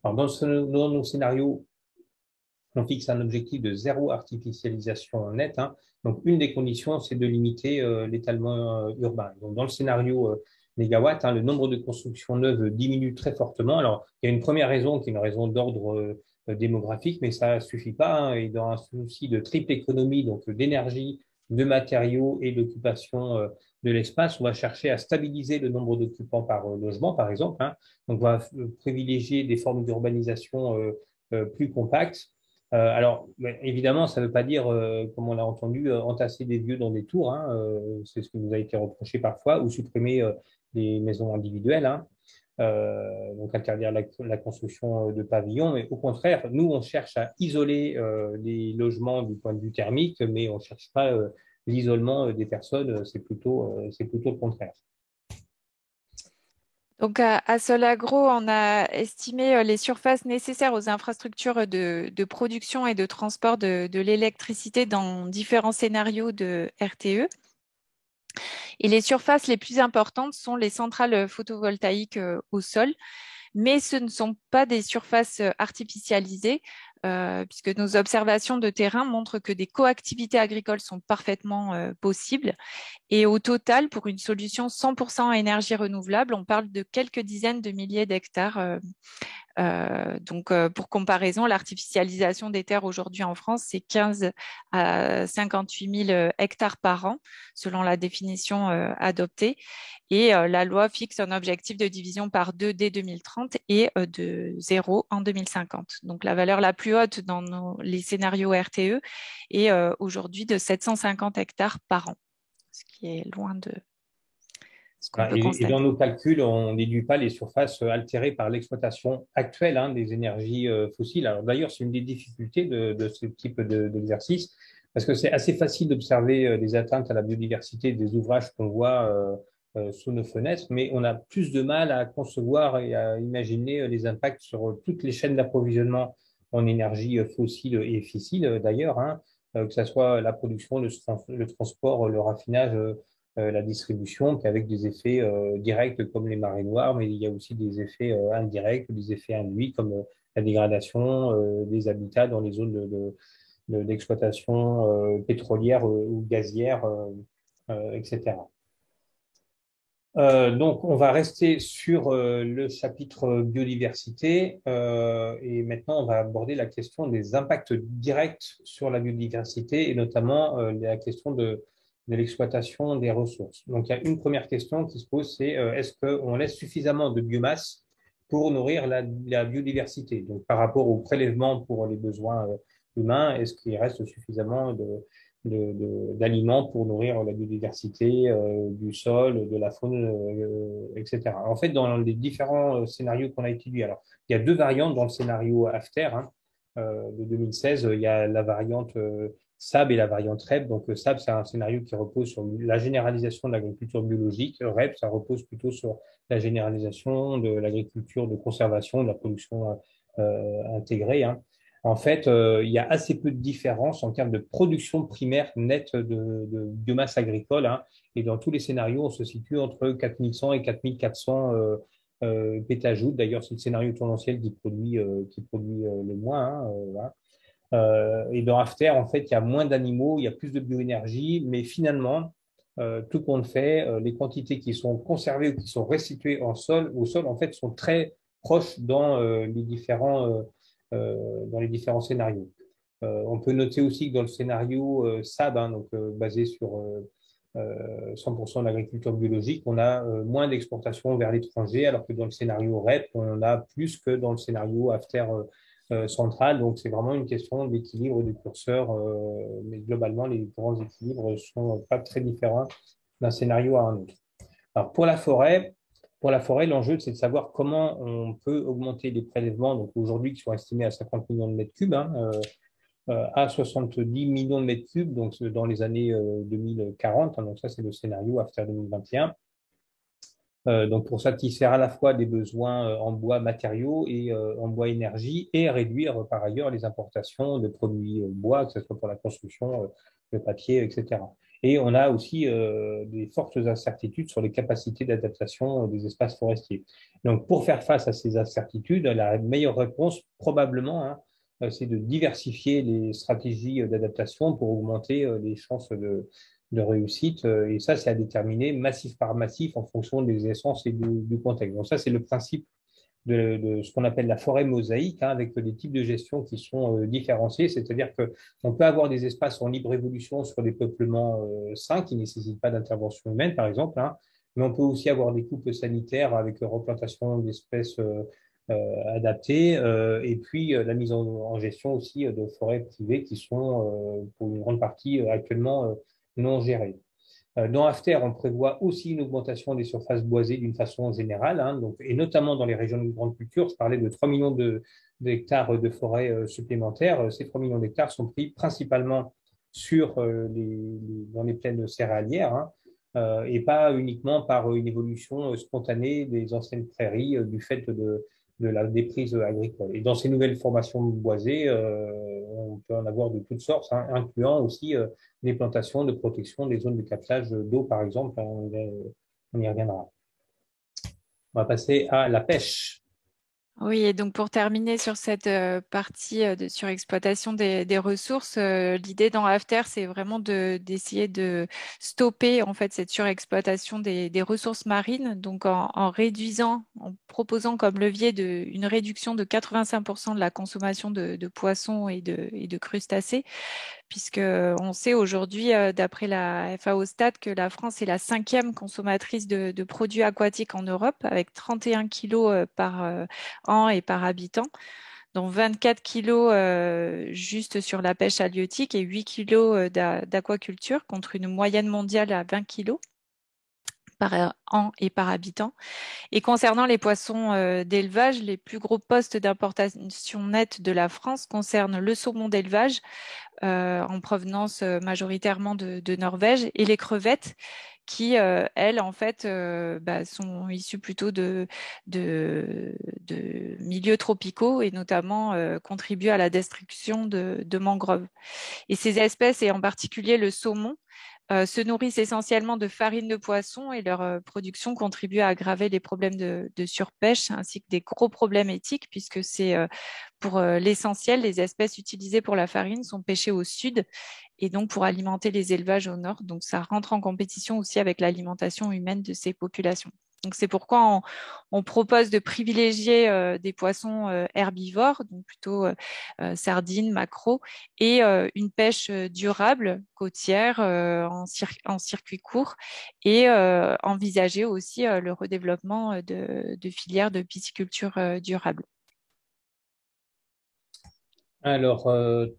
Alors dans nos scénarios, on fixe un objectif de zéro artificialisation nette, hein. Donc, une des conditions, c'est de limiter l'étalement urbain. Donc, dans le scénario mégawatt, hein, le nombre de constructions neuves diminue très fortement. Alors, il y a une première raison qui est une raison d'ordre démographique, mais ça ne suffit pas, hein. Et dans un souci de triple économie, donc d'énergie, de matériaux et d'occupation de l'espace, on va chercher à stabiliser le nombre d'occupants par logement, par exemple, hein. Donc, on va privilégier des formes d'urbanisation plus compactes. Alors, évidemment, ça ne veut pas dire, comme on l'a entendu, entasser des vieux dans des tours, hein, c'est ce qui nous a été reproché parfois, ou supprimer des maisons individuelles, hein, donc interdire la construction de pavillons. Mais au contraire, nous, on cherche à isoler les logements du point de vue thermique, mais on ne cherche pas l'isolement des personnes, c'est plutôt le contraire. Donc, à Solagro, on a estimé les surfaces nécessaires aux infrastructures de production et de transport de l'électricité dans différents scénarios de RTE. Et les surfaces les plus importantes sont les centrales photovoltaïques au sol, mais ce ne sont pas des surfaces artificialisées, puisque nos observations de terrain montrent que des coactivités agricoles sont parfaitement possibles. Et au total, pour une solution 100% énergie renouvelable, on parle de quelques dizaines de milliers d'hectares. Donc, pour comparaison, l'artificialisation des terres aujourd'hui en France, c'est 15 à 58 000 hectares par an, selon la définition adoptée. Et la loi fixe un objectif de division par 2 dès 2030 et de 0 en 2050. Donc, la valeur la plus haute dans les scénarios RTE est aujourd'hui de 750 hectares par an, ce qui est loin de ce qu'on peut Et dans constater. nos calculs, on ne déduit pas les surfaces altérées par l'exploitation actuelle, hein, des énergies fossiles. Alors d'ailleurs, c'est une des difficultés de ce type d'exercice, parce que c'est assez facile d'observer des atteintes à la biodiversité des ouvrages qu'on voit sous nos fenêtres, mais on a plus de mal à concevoir et à imaginer les impacts sur toutes les chaînes d'approvisionnement en énergie fossile et fissile, d'ailleurs, hein, que ce soit la production, le transport, le raffinage, la distribution, puis avec des effets directs comme les marées noires, mais il y a aussi des effets indirects, des effets induits comme la dégradation des habitats dans les zones d'exploitation pétrolière ou gazière, etc. Donc, on va rester sur le chapitre biodiversité et maintenant, on va aborder la question des impacts directs sur la biodiversité et notamment la question de l'exploitation des ressources. Donc, il y a une première question qui se pose, c'est est-ce qu'on laisse suffisamment de biomasse pour nourrir la biodiversité? Donc, par rapport au prélèvement pour les besoins humains, est-ce qu'il reste suffisamment d'aliments pour nourrir la biodiversité du sol, de la faune, etc. En fait, dans les différents scénarios qu'on a étudiés, alors il y a deux variantes dans le scénario AFTER, hein, de 2016. Il y a la variante SAB et la variante REP. Donc SAB, c'est un scénario qui repose sur la généralisation de l'agriculture biologique. REP, ça repose plutôt sur la généralisation de l'agriculture de conservation, de la production intégrée, hein. En fait, il y a assez peu de différence en termes de production primaire nette de biomasse agricole, hein, et dans tous les scénarios, on se situe entre 4100 et 4400 pétajoutes. D'ailleurs, c'est le scénario tendanciel qui produit le moins, hein, voilà. Et dans After, en fait, il y a moins d'animaux, il y a plus de bioénergie, mais finalement, tout compte fait, les quantités qui sont conservées ou qui sont restituées au sol, en fait, sont très proches dans les différents scénarios. On peut noter aussi que dans le scénario SAB, hein, donc basé sur 100% d'agriculture biologique, on a moins d'exportation vers l'étranger, alors que dans le scénario REP, on a plus que dans le scénario After central. Donc, c'est vraiment une question d'équilibre du curseur, mais globalement, les grands équilibres sont pas très différents d'un scénario à un autre. Alors, pour la forêt, l'enjeu, c'est de savoir comment on peut augmenter les prélèvements, donc aujourd'hui qui sont estimés à 50 millions de mètres cubes, hein, à 70 millions de mètres cubes, donc dans les années 2040. Hein, donc ça, c'est le scénario After 2021. Donc pour satisfaire à la fois des besoins en bois matériaux et en bois énergie et réduire par ailleurs les importations de produits bois, que ce soit pour la construction, le papier, etc. Et on a aussi des fortes incertitudes sur les capacités d'adaptation des espaces forestiers. Donc pour faire face à ces incertitudes, la meilleure réponse probablement, hein, c'est de diversifier les stratégies d'adaptation pour augmenter les chances de réussite. Et ça, c'est à déterminer massif par massif en fonction des essences et du contexte. Donc ça, c'est le principe de ce qu'on appelle la forêt mosaïque, hein, avec des types de gestion qui sont différenciés, c'est-à-dire qu'on peut avoir des espaces en libre évolution sur des peuplements sains qui ne nécessitent pas d'intervention humaine, par exemple, hein, mais on peut aussi avoir des coupes sanitaires avec replantation d'espèces adaptées, et puis la mise en gestion aussi de forêts privées qui sont, pour une grande partie, actuellement non gérées. Dans After, on prévoit aussi une augmentation des surfaces boisées d'une façon générale, hein, donc, et notamment dans les régions de grande culture. Je parlais de 3 millions d'hectares de forêt supplémentaires. Ces 3 millions d'hectares sont pris principalement dans les plaines céréalières, hein, et pas uniquement par une évolution spontanée des anciennes prairies du fait de la déprise agricole. Et dans ces nouvelles formations boisées, on peut en avoir de toutes sortes, hein, incluant aussi des plantations de protection des zones de captage d'eau, par exemple. On y reviendra. On va passer à la pêche. Oui, et donc pour terminer sur cette partie de surexploitation des ressources, l'idée dans After, c'est vraiment d'essayer de stopper en fait cette surexploitation des ressources marines, donc en réduisant, en proposant comme levier une réduction de 85% de la consommation de poissons et de crustacés, puisque on sait aujourd'hui, d'après la FAO Stat, que la France est la 5e consommatrice de produits aquatiques en Europe, avec 31 kilos par an et par habitant, dont 24 kilos juste sur la pêche halieutique et 8 kilos d'aquaculture, contre une moyenne mondiale à 20 kilos par an et par habitant. Et concernant les poissons d'élevage, les plus gros postes d'importation nette de la France concernent le saumon d'élevage, en provenance majoritairement de Norvège, et les crevettes qui, elles, en fait, sont issues plutôt de milieux tropicaux et notamment contribuent à la destruction de mangroves. Et ces espèces, et en particulier le saumon, se nourrissent essentiellement de farine de poisson, et leur production contribue à aggraver les problèmes de surpêche ainsi que des gros problèmes éthiques, puisque c'est pour l'essentiel, les espèces utilisées pour la farine sont pêchées au sud et donc pour alimenter les élevages au nord. Donc ça rentre en compétition aussi avec l'alimentation humaine de ces populations. Donc c'est pourquoi on propose de privilégier des poissons herbivores, donc plutôt sardines, maquereaux, et une pêche durable, côtière, en circuit court, et envisager aussi le redéveloppement de filières de pisciculture durable. Alors,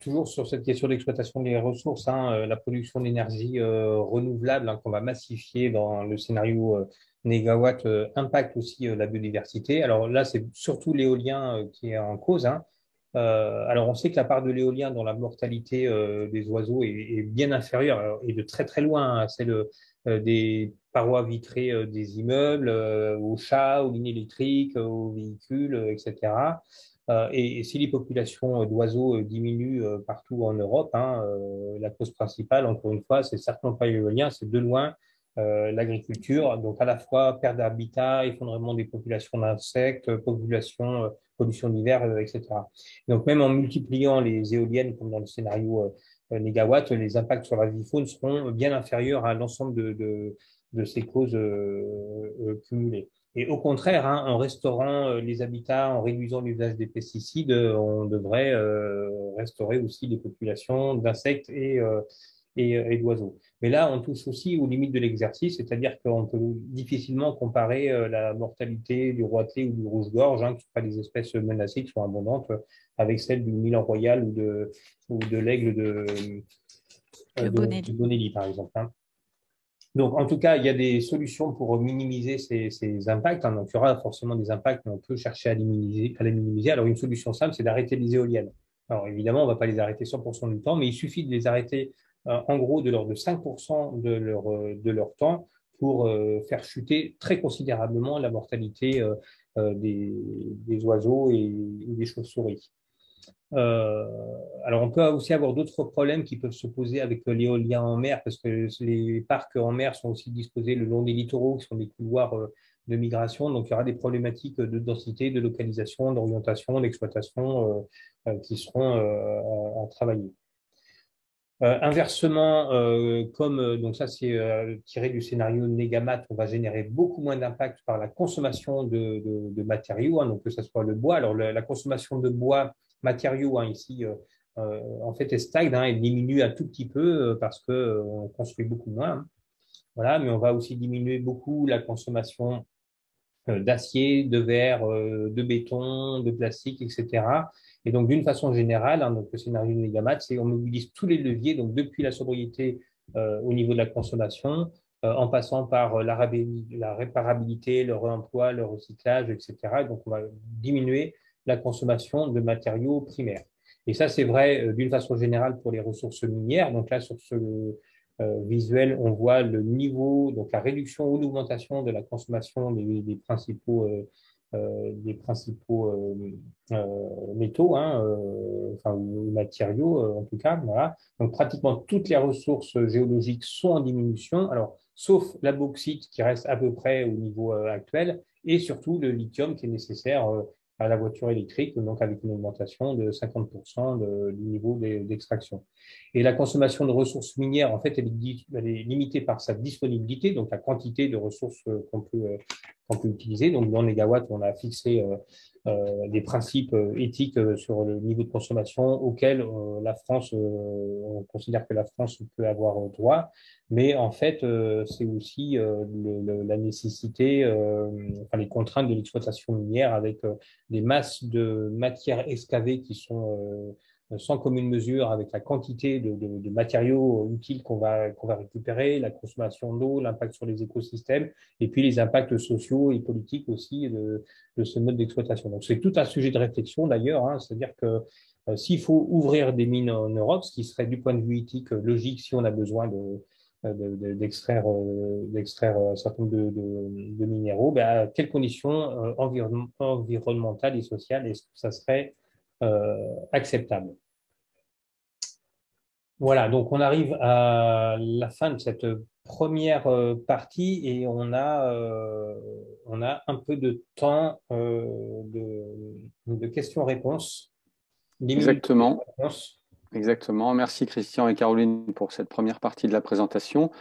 toujours sur cette question d'exploitation des ressources, hein, la production d'énergie renouvelable, hein, qu'on va massifier dans le scénario négawatt, impacte aussi la biodiversité. Alors là, c'est surtout l'éolien qui est en cause, hein. Alors, on sait que la part de l'éolien dans la mortalité des oiseaux est bien inférieure, et de très très loin, hein, à celle des parois vitrées des immeubles, aux chats, aux lignes électriques, aux véhicules, etc. Et si les populations d'oiseaux diminuent partout en Europe, hein, la cause principale, encore une fois, c'est certainement pas l'éolien, c'est de loin l'agriculture. Donc à la fois perte d'habitat, effondrement des populations d'insectes, pollution d'hiver, etc. Donc même en multipliant les éoliennes, comme dans le scénario négawatt, les impacts sur la vie faune seront bien inférieurs à l'ensemble de ces causes cumulées. Et au contraire, hein, en restaurant les habitats, en réduisant l'usage des pesticides, on devrait restaurer aussi les populations d'insectes et d'oiseaux. Mais là, on touche aussi aux limites de l'exercice, c'est-à-dire qu'on peut difficilement comparer la mortalité du roitelet ou du rouge-gorge, hein, qui ne sont pas des espèces menacées, qui sont abondantes, avec celle du milan royal ou de l'aigle Le de Bonelli. Bonelli, par exemple, hein. Donc, en tout cas, il y a des solutions pour minimiser ces impacts, hein. Donc, il y aura forcément des impacts, mais on peut chercher à les minimiser. Alors, une solution simple, c'est d'arrêter les éoliennes. Alors, évidemment, on ne va pas les arrêter 100% du temps, mais il suffit de les arrêter, en gros, de l'ordre de 5% de leur temps pour faire chuter très considérablement la mortalité des oiseaux et des chauves-souris. Euh, alors, on peut aussi avoir d'autres problèmes qui peuvent se poser avec l'éolien en mer, parce que les parcs en mer sont aussi disposés le long des littoraux, qui sont des couloirs de migration. Donc, il y aura des problématiques de densité, de localisation, d'orientation, d'exploitation qui seront à travailler. Inversement, donc ça c'est tiré du scénario Negamat, on va générer beaucoup moins d'impact par la consommation de matériaux, hein, donc que ce soit le bois. Alors la consommation de bois matériaux ici, en fait, elle stagne, elle diminue un tout petit peu parce que on construit beaucoup moins. Voilà, mais on va aussi diminuer beaucoup la consommation d'acier, de verre, de béton, de plastique, etc. Et donc, d'une façon générale, donc le scénario de Negamat, c'est on mobilise tous les leviers, donc depuis la sobriété au niveau de la consommation, en passant par la réparabilité, le réemploi, le recyclage, etc. Donc, on va diminuer la consommation de matériaux primaires. Et ça, c'est vrai d'une façon générale pour les ressources minières. Donc là, sur ce visuel, on voit le niveau, donc la réduction ou l'augmentation de la consommation des principaux métaux, enfin, ou matériaux en tout cas. Voilà. Donc pratiquement toutes les ressources géologiques sont en diminution, alors sauf la bauxite qui reste à peu près au niveau actuel, et surtout le lithium qui est nécessaire à la voiture électrique, donc avec une augmentation de 50% du niveau d'extraction. Et la consommation de ressources minières, en fait, elle est limitée par sa disponibilité, donc la quantité de ressources qu'on peut utiliser. Donc, dans Negawatt, on a fixé des principes éthiques sur le niveau de consommation auquel la France, on considère que la France peut avoir droit. Mais en fait, c'est aussi la nécessité, enfin, les contraintes de l'exploitation minière avec des masses de matières excavées qui sont sans commune mesure avec la quantité de matériaux utiles qu'on va récupérer, la consommation d'eau, l'impact sur les écosystèmes, et puis les impacts sociaux et politiques aussi de ce mode d'exploitation. Donc c'est tout un sujet de réflexion d'ailleurs, c'est-à-dire que s'il faut ouvrir des mines en Europe, ce qui serait du point de vue éthique logique si on a besoin d'extraire un certain nombre de minéraux, à quelles conditions environnementales et sociales est-ce que ça serait acceptable? Voilà, donc on arrive à la fin de cette première partie et on a un peu de temps de questions-réponses. 10 minutes de Exactement. questions-réponses. Exactement. Merci Christian et Caroline pour cette première partie de la présentation.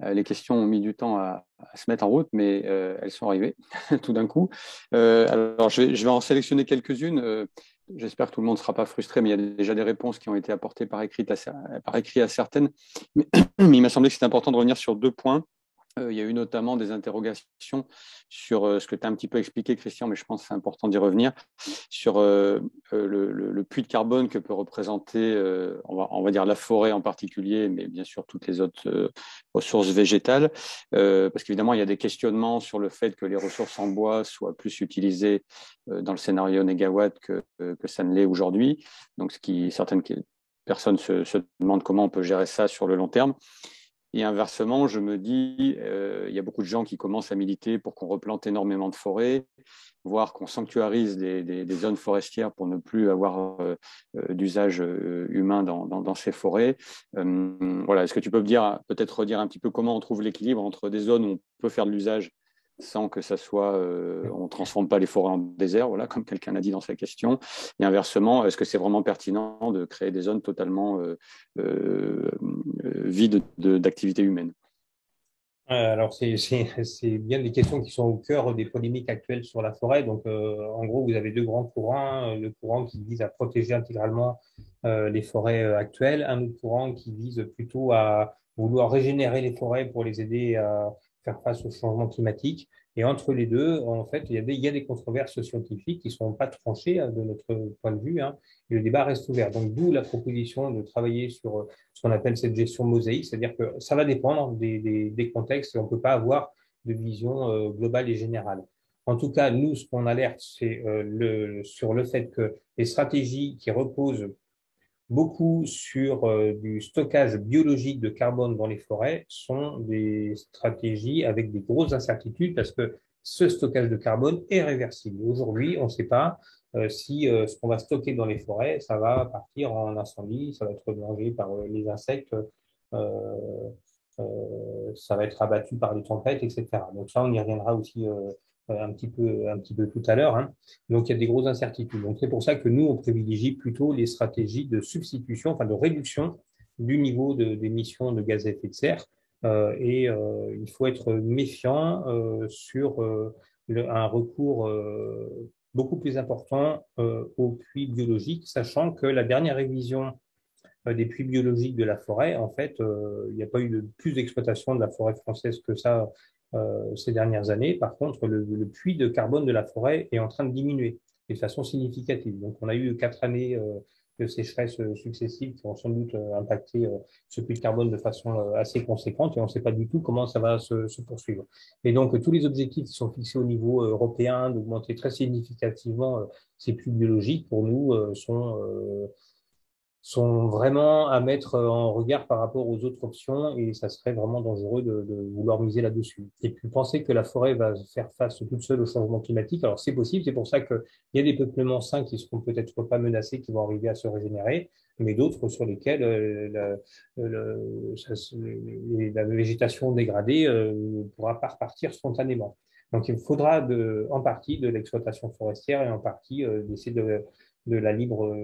Les questions ont mis du temps à se mettre en route, mais elles sont arrivées tout d'un coup. Alors, je vais en sélectionner quelques-unes. J'espère que tout le monde ne sera pas frustré, mais il y a déjà des réponses qui ont été apportées par écrit à certaines. Mais il m'a semblé que c'était important de revenir sur 2 points. Il y a eu notamment des interrogations sur ce que tu as un petit peu expliqué, Christian, mais je pense que c'est important d'y revenir, sur le puits de carbone que peut représenter, on va dire la forêt en particulier, mais bien sûr toutes les autres ressources végétales, parce qu'évidemment, il y a des questionnements sur le fait que les ressources en bois soient plus utilisées dans le scénario Negawatt que ça ne l'est aujourd'hui. Donc, certaines personnes se demandent comment on peut gérer ça sur le long terme. Et inversement, je me dis, il y a beaucoup de gens qui commencent à militer pour qu'on replante énormément de forêts, voire qu'on sanctuarise des zones forestières pour ne plus avoir d'usage humain dans ces forêts. Voilà, est-ce que tu peux peut-être redire un petit peu comment on trouve l'équilibre entre des zones où on peut faire de l'usage sans que ça soit, on ne transforme pas les forêts en désert, voilà, comme quelqu'un a dit dans sa question. Et inversement, est-ce que c'est vraiment pertinent de créer des zones totalement vides d'activité humaine? Alors, c'est bien des questions qui sont au cœur des polémiques actuelles sur la forêt. Donc, en gros, vous avez deux grands courants. Le courant qui vise à protéger intégralement les forêts actuelles, un autre courant qui vise plutôt à vouloir régénérer les forêts pour les aider à faire face au changement climatique. Et entre les deux, en fait, il y a des controverses scientifiques qui ne sont pas tranchées de notre point de vue, et le débat reste ouvert. Donc, d'où la proposition de travailler sur ce qu'on appelle cette gestion mosaïque, c'est-à-dire que ça va dépendre des contextes et on ne peut pas avoir de vision globale et générale. En tout cas, nous, ce qu'on alerte, c'est sur le fait que les stratégies qui reposent beaucoup sur du stockage biologique de carbone dans les forêts sont des stratégies avec des grosses incertitudes parce que ce stockage de carbone est réversible. Aujourd'hui, on ne sait pas si ce qu'on va stocker dans les forêts, ça va partir en incendie, ça va être mangé par les insectes, ça va être abattu par les tempêtes, etc. Donc ça, on y reviendra aussi un petit peu tout à l'heure, hein. Donc, il y a des grosses incertitudes. Donc, c'est pour ça que nous, on privilégie plutôt les stratégies de substitution, enfin de réduction du niveau d'émissions de gaz à effet de serre. Il faut être méfiant sur un recours beaucoup plus important aux puits biologiques, sachant que la dernière révision des puits biologiques de la forêt, en fait, il n'y a pas eu de plus d'exploitation de la forêt française que ça ces dernières années. Par contre, le puits de carbone de la forêt est en train de diminuer et de façon significative. Donc, on a eu 4 années de sécheresse successives qui ont sans doute impacté ce puits de carbone de façon assez conséquente et on ne sait pas du tout comment ça va se poursuivre. Et donc, tous les objectifs qui sont fixés au niveau européen d'augmenter très significativement ces puits biologiques, pour nous, sont vraiment à mettre en regard par rapport aux autres options et ça serait vraiment dangereux de vouloir miser là-dessus. Et puis penser que la forêt va faire face toute seule au changement climatique, alors c'est possible, c'est pour ça qu'il y a des peuplements sains qui seront peut-être pas menacés, qui vont arriver à se régénérer, mais d'autres sur lesquels la végétation dégradée pourra pas repartir spontanément. Donc il faudra en partie de l'exploitation forestière et en partie d'essayer de la libre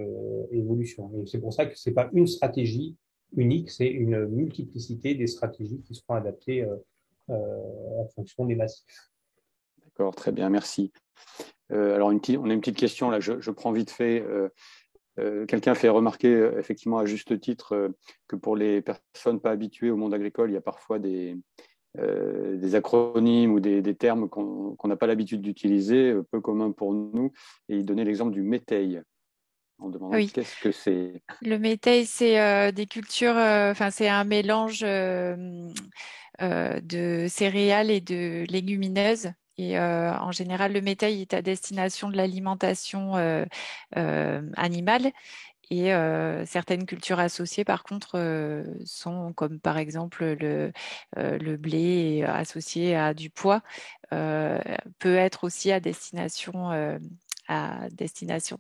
évolution. Et c'est pour ça que c'est pas une stratégie unique, c'est une multiplicité des stratégies qui seront adaptées en fonction des massifs. D'accord, très bien, merci. Alors, on a une petite question là, je prends vite fait. Quelqu'un fait remarquer, effectivement, à juste titre, que pour les personnes pas habituées au monde agricole, il y a parfois des acronymes ou des termes qu'on n'a pas l'habitude d'utiliser, peu communs pour nous. Et il donnait l'exemple du métail, en demandant Oui, qu'est-ce que c'est. le métail, c'est des cultures, enfin, c'est un mélange de céréales et de légumineuses. Et en général, le métail est à destination de l'alimentation animale. Et certaines cultures associées, par contre, sont comme par exemple le blé associé à du pois, euh, peut être aussi à destination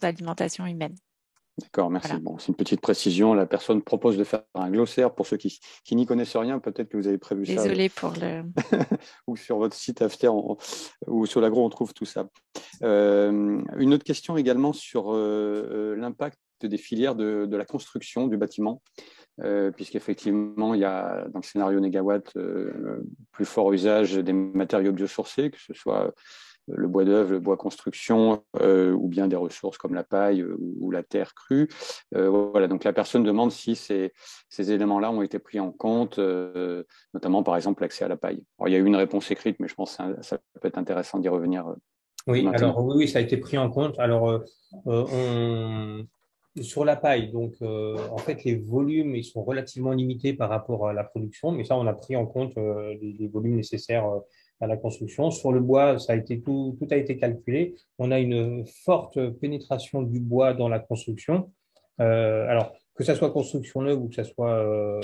d'alimentation humaine. D'accord, merci. Voilà. Bon, c'est une petite précision. La personne propose de faire un glossaire pour ceux qui n'y connaissent rien. Peut-être que vous avez prévu ça Désolée pour le. ou sur votre site After ou sur l'agro, on trouve tout ça. Une autre question également sur l'impact des filières de la construction du bâtiment, puisqu'effectivement, il y a dans le scénario Négawatt plus fort usage des matériaux biosourcés, que ce soit le bois d'œuvre, le bois construction, ou bien des ressources comme la paille ou la terre crue. Voilà, donc la personne demande si ces éléments-là ont été pris en compte, notamment par exemple l'accès à la paille. Alors, il y a eu une réponse écrite, mais je pense que ça peut être intéressant d'y revenir Oui, maintenant. alors oui, ça a été pris en compte. Alors, sur la paille, donc en fait, les volumes, ils sont relativement limités par rapport à la production, mais ça, on a pris en compte les volumes nécessaires à la construction. Sur le bois, tout a été calculé. On a une forte pénétration du bois dans la construction. Alors, que ça soit construction neuve ou que ça soit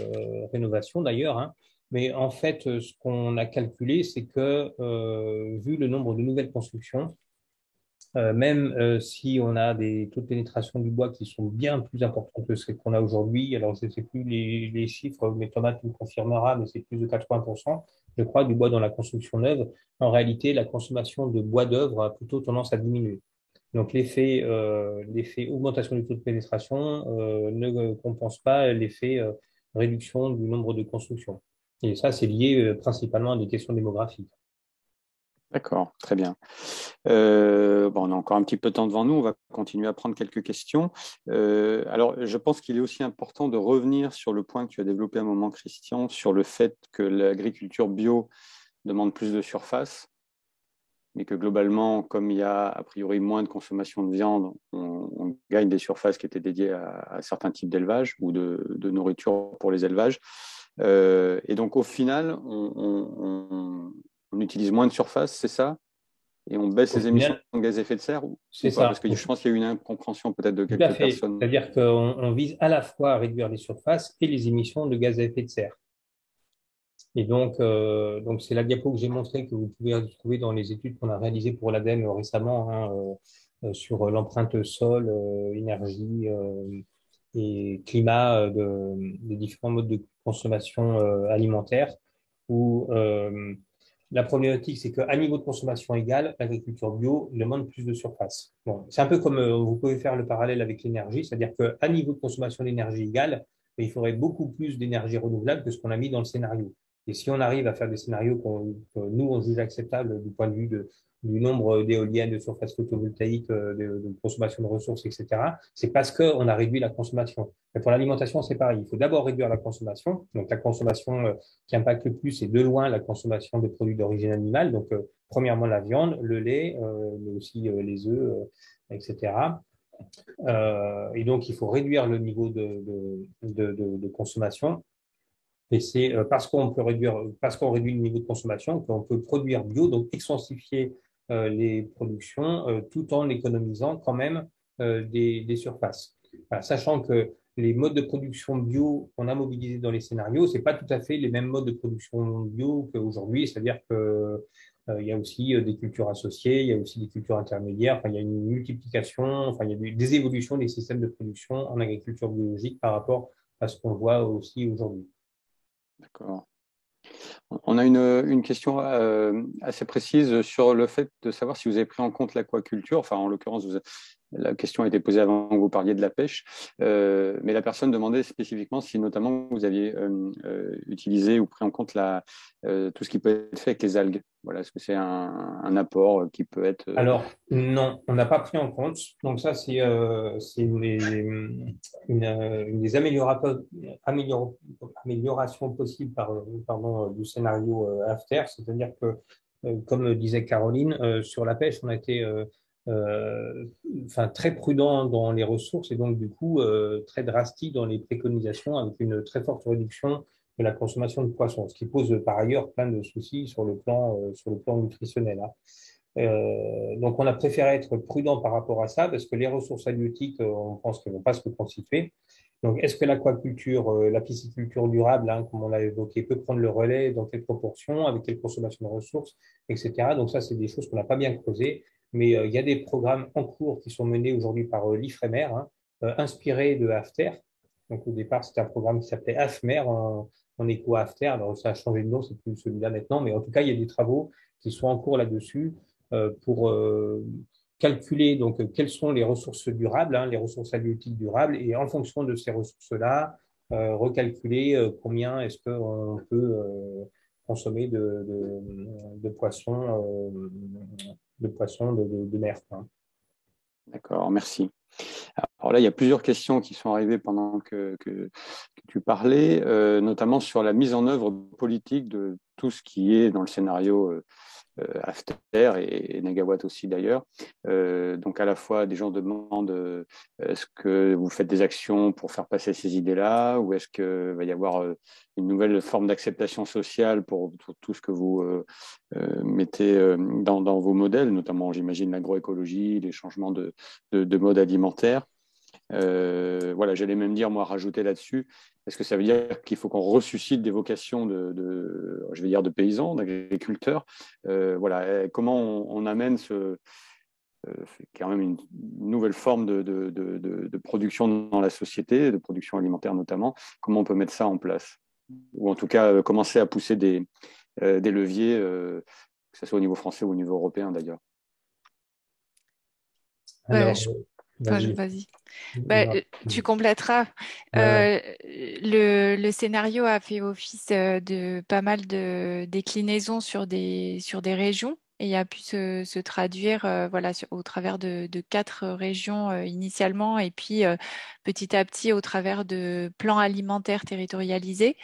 rénovation d'ailleurs, hein. Mais en fait, ce qu'on a calculé, c'est que vu le nombre de nouvelles constructions, même si on a des taux de pénétration du bois qui sont bien plus importants que ce qu'on a aujourd'hui, alors je ne sais plus les chiffres, mais Thomas nous confirmera, mais c'est plus de 80%, je crois, du bois dans la construction neuve. En réalité, la consommation de bois d'œuvre a plutôt tendance à diminuer. Donc l'effet augmentation du taux de pénétration ne compense pas l'effet réduction du nombre de constructions. Et ça, c'est lié principalement à des questions démographiques. D'accord, très bien. Bon, on a encore un petit peu de temps devant nous, on va continuer à prendre quelques questions. Alors, je pense qu'il est aussi important de revenir sur le point que tu as développé un moment, Christian, sur le fait que l'agriculture bio demande plus de surface, mais que globalement, comme il y a a priori moins de consommation de viande, on gagne des surfaces qui étaient dédiées à certains types d'élevage ou de nourriture pour les élevages. Et donc, au final, on utilise moins de surface, c'est ça? Et on baisse Au les émissions final, de gaz à effet de serre c'est ou pas? Parce ça. que je pense qu'il y a eu une incompréhension peut-être de Tout à quelques fait. personnes. C'est-à-dire qu'on vise à la fois à réduire les surfaces et les émissions de gaz à effet de serre. Et donc c'est la diapo que j'ai montrée que vous pouvez retrouver dans les études qu'on a réalisées pour l'ADEME récemment, hein, sur l'empreinte sol, énergie et climat des différents modes de consommation alimentaire, où La problématique, c'est qu'à niveau de consommation égal, l'agriculture bio demande plus de surface. Bon, c'est un peu comme vous pouvez faire le parallèle avec l'énergie, c'est-à-dire qu'à niveau de consommation d'énergie égale, il faudrait beaucoup plus d'énergie renouvelable que ce qu'on a mis dans le scénario. Et si on arrive à faire des scénarios que nous, on juge acceptables du point de vue du nombre d'éoliennes, de surfaces photovoltaïques, de consommation de ressources, etc., c'est parce qu'on a réduit la consommation. Mais pour l'alimentation, c'est pareil. Il faut d'abord réduire la consommation. Donc, la consommation qui impacte le plus, c'est de loin la consommation de produits d'origine animale. Donc, premièrement, la viande, le lait, mais aussi les œufs, etc. Et donc, il faut réduire le niveau de consommation. Et c'est parce qu'on réduit le niveau de consommation qu'on peut produire bio, donc extensifier les productions tout en économisant quand même des surfaces. Voilà, sachant que les modes de production bio qu'on a mobilisés dans les scénarios, c'est pas tout à fait les mêmes modes de production bio qu'aujourd'hui, c'est-à-dire que il y a aussi des cultures associées, il y a aussi des cultures intermédiaires, enfin, il y a une multiplication, enfin, il y a des évolutions des systèmes de production en agriculture biologique par rapport à ce qu'on voit aussi aujourd'hui. D'accord. On a une question assez précise sur le fait de savoir si vous avez pris en compte l'aquaculture. Enfin, en l'occurrence, la question a été posée avant que vous parliez de la pêche, mais la personne demandait spécifiquement si notamment vous aviez utilisé ou pris en compte tout ce qui peut être fait avec les algues. Voilà, est-ce que c'est un apport qui peut être… Alors, non, on n'a pas pris en compte. Donc ça, c'est une des améliorations possibles pardon, du scénario AFTER. C'est-à-dire que, comme disait Caroline, sur la pêche, on a été enfin, très prudent dans les ressources et donc, du coup, très drastique dans les préconisations avec une très forte réduction de la consommation de poissons, ce qui pose par ailleurs plein de soucis sur le plan nutritionnel, hein. Donc, on a préféré être prudent par rapport à ça parce que les ressources halieutiques, on pense qu'elles ne vont pas se reconstituer. Donc, est-ce que l'aquaculture, la pisciculture durable, hein, comme on l'a évoqué, peut prendre le relais, dans quelles proportions, avec quelle consommation de ressources, etc. Donc, ça, c'est des choses qu'on n'a pas bien creusées. Mais il y a des programmes en cours qui sont menés aujourd'hui par l'IFREMER, hein, inspirés de AFTER. Donc, au départ, c'était un programme qui s'appelait AFMER en écho à AFTER. Alors, ça a changé de nom, c'est plus celui-là maintenant. Mais en tout cas, il y a des travaux qui sont en cours là-dessus pour calculer donc quelles sont les ressources durables, hein, les ressources halieutiques durables, et en fonction de ces ressources-là, recalculer combien est-ce qu'on peut consommer de poissons de mer, hein. D'accord, merci. Alors là, il y a plusieurs questions qui sont arrivées pendant que tu parlais, notamment sur la mise en œuvre politique de tout ce qui est dans le scénario After et Negawatt aussi d'ailleurs. Donc à la fois des gens demandent est-ce que vous faites des actions pour faire passer ces idées-là ou est-ce qu'il va y avoir une nouvelle forme d'acceptation sociale pour tout ce que vous mettez dans vos modèles, notamment j'imagine l'agroécologie, les changements de mode alimentaire. Voilà, j'allais même dire, moi, rajouter là-dessus, est-ce que ça veut dire qu'il faut qu'on ressuscite des vocations je vais dire, de paysans, d'agriculteurs? Voilà, comment on amène quand même une nouvelle forme de production dans la société, de production alimentaire notamment, comment on peut mettre ça en place? Ou en tout cas, commencer à pousser des leviers, que ce soit au niveau français ou au niveau européen d'ailleurs. Alors, Vas-y. Tu compléteras. Le scénario a fait office de pas mal de déclinaisons sur des régions et a pu se traduire voilà, au travers de 4 régions initialement et puis petit à petit au travers de plans alimentaires territorialisés.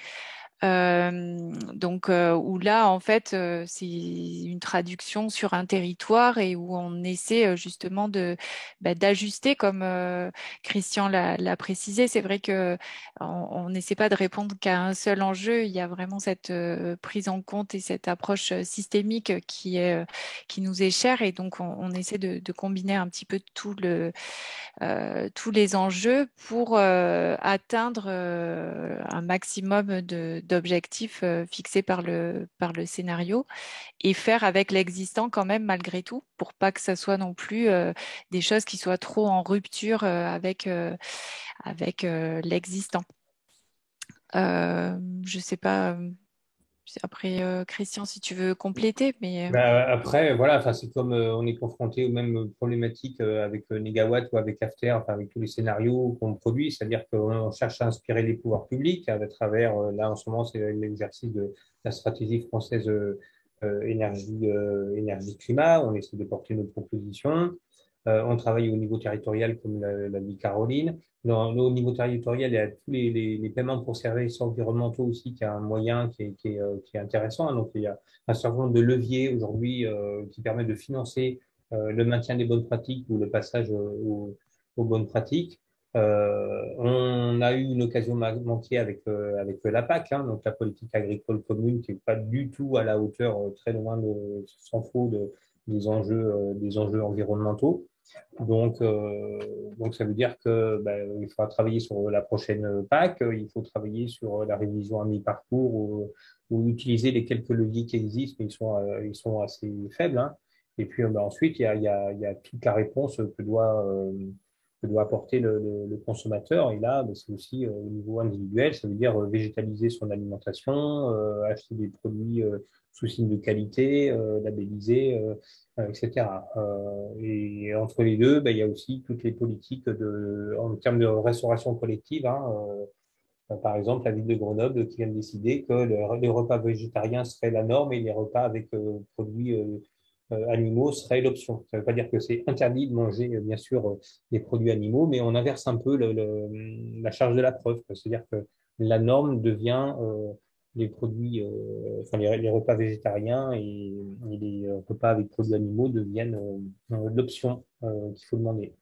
Donc où là en fait c'est une traduction sur un territoire et où on essaie justement d'ajuster comme Christian l'a précisé. C'est vrai que on n'essaie pas de répondre qu'à un seul enjeu. Il y a vraiment cette prise en compte et cette approche systémique qui nous est chère et donc on essaie de combiner un petit peu tous les enjeux pour atteindre un maximum d'objectifs fixés par le scénario et faire avec l'existant quand même malgré tout pour pas que ça soit non plus des choses qui soient trop en rupture avec l'existant. Je sais pas Après, Christian, si tu veux compléter, mais Après, voilà, enfin, c'est comme on est confronté aux mêmes problématiques avec Negawatt ou avec After, enfin, avec tous les scénarios qu'on produit, c'est-à-dire qu'on cherche à inspirer les pouvoirs publics à travers, là en ce moment, c'est l'exercice de la stratégie française énergie-climat, on essaie de porter nos propositions. On travaille au niveau territorial, comme l'a dit Caroline. Au niveau territorial, il y a tous les paiements pour services environnementaux aussi, qui a un moyen qui est intéressant. Donc, il y a un certain nombre de leviers aujourd'hui qui permettent de financer le maintien des bonnes pratiques ou le passage aux bonnes pratiques. On a eu une occasion manquée avec la PAC, hein, donc la politique agricole commune, qui n'est pas du tout à la hauteur, très loin sans faux, des enjeux environnementaux. Donc, ça veut dire que il faudra travailler sur la prochaine PAC, il faut travailler sur la révision à mi-parcours ou utiliser les quelques leviers qui existent, mais ils sont assez faibles. Hein. Et puis ensuite, il y a toute la réponse que doit apporter le consommateur. Et là, c'est aussi au niveau individuel, ça veut dire végétaliser son alimentation, acheter des produits sous signe de qualité, labellisés. Etc. Et entre les deux, il y a aussi toutes les politiques en termes de restauration collective. Hein, par exemple, la ville de Grenoble qui vient de décider que les repas végétariens seraient la norme et les repas avec produits animaux seraient l'option. Ça ne veut pas dire que c'est interdit de manger, bien sûr, des produits animaux, mais on inverse un peu la charge de la preuve. C'est-à-dire que la norme devient les produits, enfin les repas végétariens et les repas avec produits animaux deviennent l'option qu'il faut demander.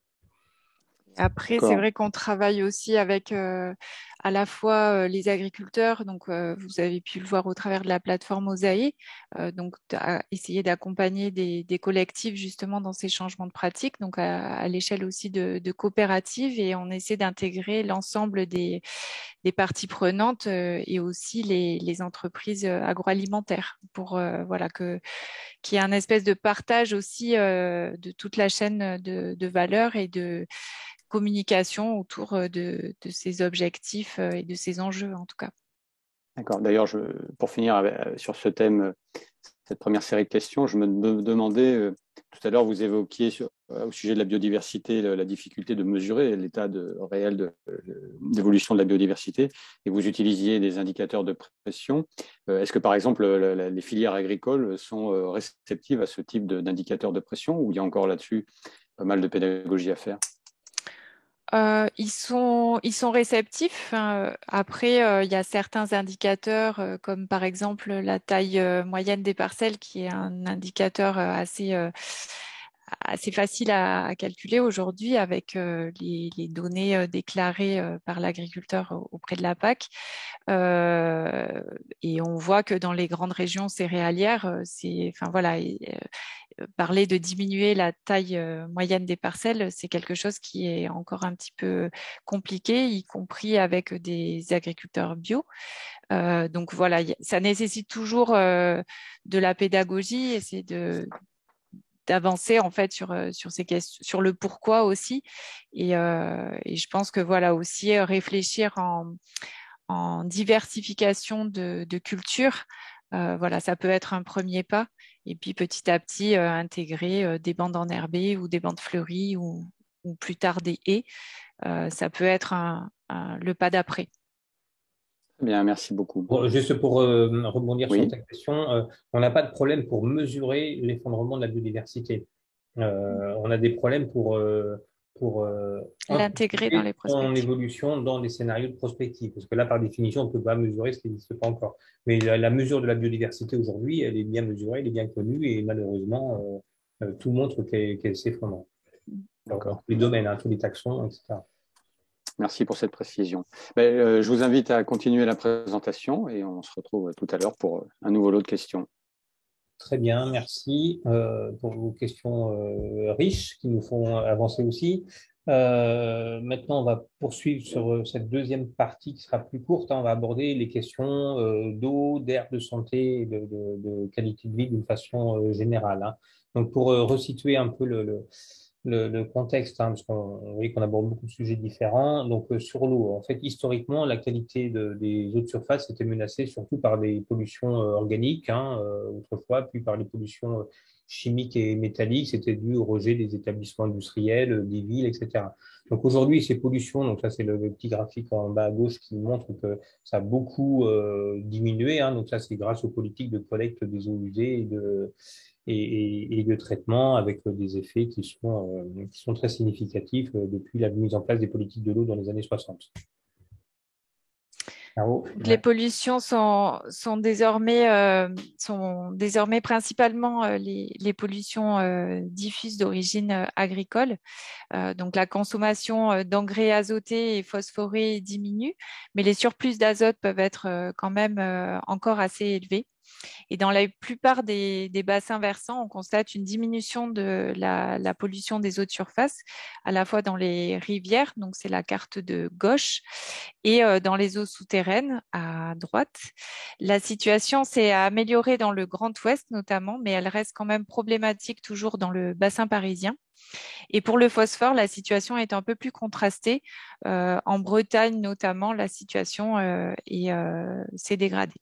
après, c'est D'accord. vrai qu'on travaille aussi avec à la fois les agriculteurs, donc vous avez pu le voir au travers de la plateforme Osae, donc essayer d'accompagner des collectifs justement dans ces changements de pratiques, donc à l'échelle aussi de coopératives, et on essaie d'intégrer l'ensemble des parties prenantes et aussi les entreprises agroalimentaires pour voilà qu'il y ait un espèce de partage aussi de toute la chaîne de valeur et de communication autour de ces objectifs et de ces enjeux en tout cas. D'accord. D'ailleurs, pour finir sur ce thème, cette première série de questions, je me demandais, tout à l'heure, vous évoquiez au sujet de la biodiversité la difficulté de mesurer l'état réel d'évolution de la biodiversité, et vous utilisiez des indicateurs de pression. Est-ce que, par exemple, les filières agricoles sont réceptives à ce type d'indicateurs de pression, ou il y a encore là-dessus pas mal de pédagogie à faire? Ils sont réceptifs. Après, il y a certains indicateurs, comme par exemple la taille moyenne des parcelles, qui est un indicateur assez facile à calculer aujourd'hui avec les données déclarées par l'agriculteur auprès de la PAC. Et on voit que dans les grandes régions céréalières, enfin voilà, parler de diminuer la taille moyenne des parcelles, c'est quelque chose qui est encore un petit peu compliqué, y compris avec des agriculteurs bio. Donc voilà, ça nécessite toujours de la pédagogie et c'est d'avancer en fait sur ces questions, sur le pourquoi aussi. Et je pense que voilà aussi réfléchir en diversification de cultures. Voilà, ça peut être un premier pas. Et puis petit à petit, intégrer des bandes enherbées ou des bandes fleuries ou plus tard des haies. Ça peut être le pas d'après. Très bien, merci beaucoup. Bon, juste pour rebondir sur Oui, ta question, on n'a pas de problème pour mesurer l'effondrement de la biodiversité. On a des problèmes pour L'intégrer dans anticiper les son prospectives. évolution dans les scénarios de prospective. Parce que là, par définition, on ne peut pas mesurer ce qui n'existe pas encore. Mais la mesure de la biodiversité aujourd'hui, elle est bien mesurée, elle est bien connue et malheureusement, tout montre qu'elle s'effondre. Dans tous d'accord. les domaines, hein, tous les taxons, etc. Merci pour cette précision. Je vous invite à continuer la présentation et on se retrouve tout à l'heure pour un nouveau lot de questions. Très bien, merci pour vos questions riches qui nous font avancer aussi. Maintenant, on va poursuivre sur cette deuxième partie qui sera plus courte. Hein. On va aborder les questions d'eau, d'air, de santé et de qualité de vie d'une façon générale. Hein. Donc, pour resituer un peu le contexte, parce qu'on voit qu'on aborde beaucoup de sujets différents. Donc, sur l'eau, en fait, historiquement, la qualité des eaux de surface était menacée surtout par des pollutions organiques, autrefois, puis par les pollutions chimiques et métalliques. C'était dû au rejet des établissements industriels, des villes, etc. Donc, aujourd'hui, ces pollutions, donc ça, c'est le petit graphique en bas à gauche qui montre que ça a beaucoup diminué. Donc, ça, c'est grâce aux politiques de collecte des eaux usées et de traitement avec des effets qui sont très significatifs depuis la mise en place des politiques de l'eau dans les années 60. Donc, les pollutions sont désormais principalement les pollutions diffuses d'origine agricole. Donc, la consommation d'engrais azotés et phosphorés diminue, mais les surplus d'azote peuvent être quand même encore assez élevés. Et dans la plupart des bassins versants, on constate une diminution de la pollution des eaux de surface, à la fois dans les rivières, donc c'est la carte de gauche, et dans les eaux souterraines à droite. La situation s'est améliorée dans le Grand Ouest notamment, mais elle reste quand même problématique toujours dans le bassin parisien. Et pour le phosphore, la situation est un peu plus contrastée. En Bretagne notamment, la situation s'est dégradée.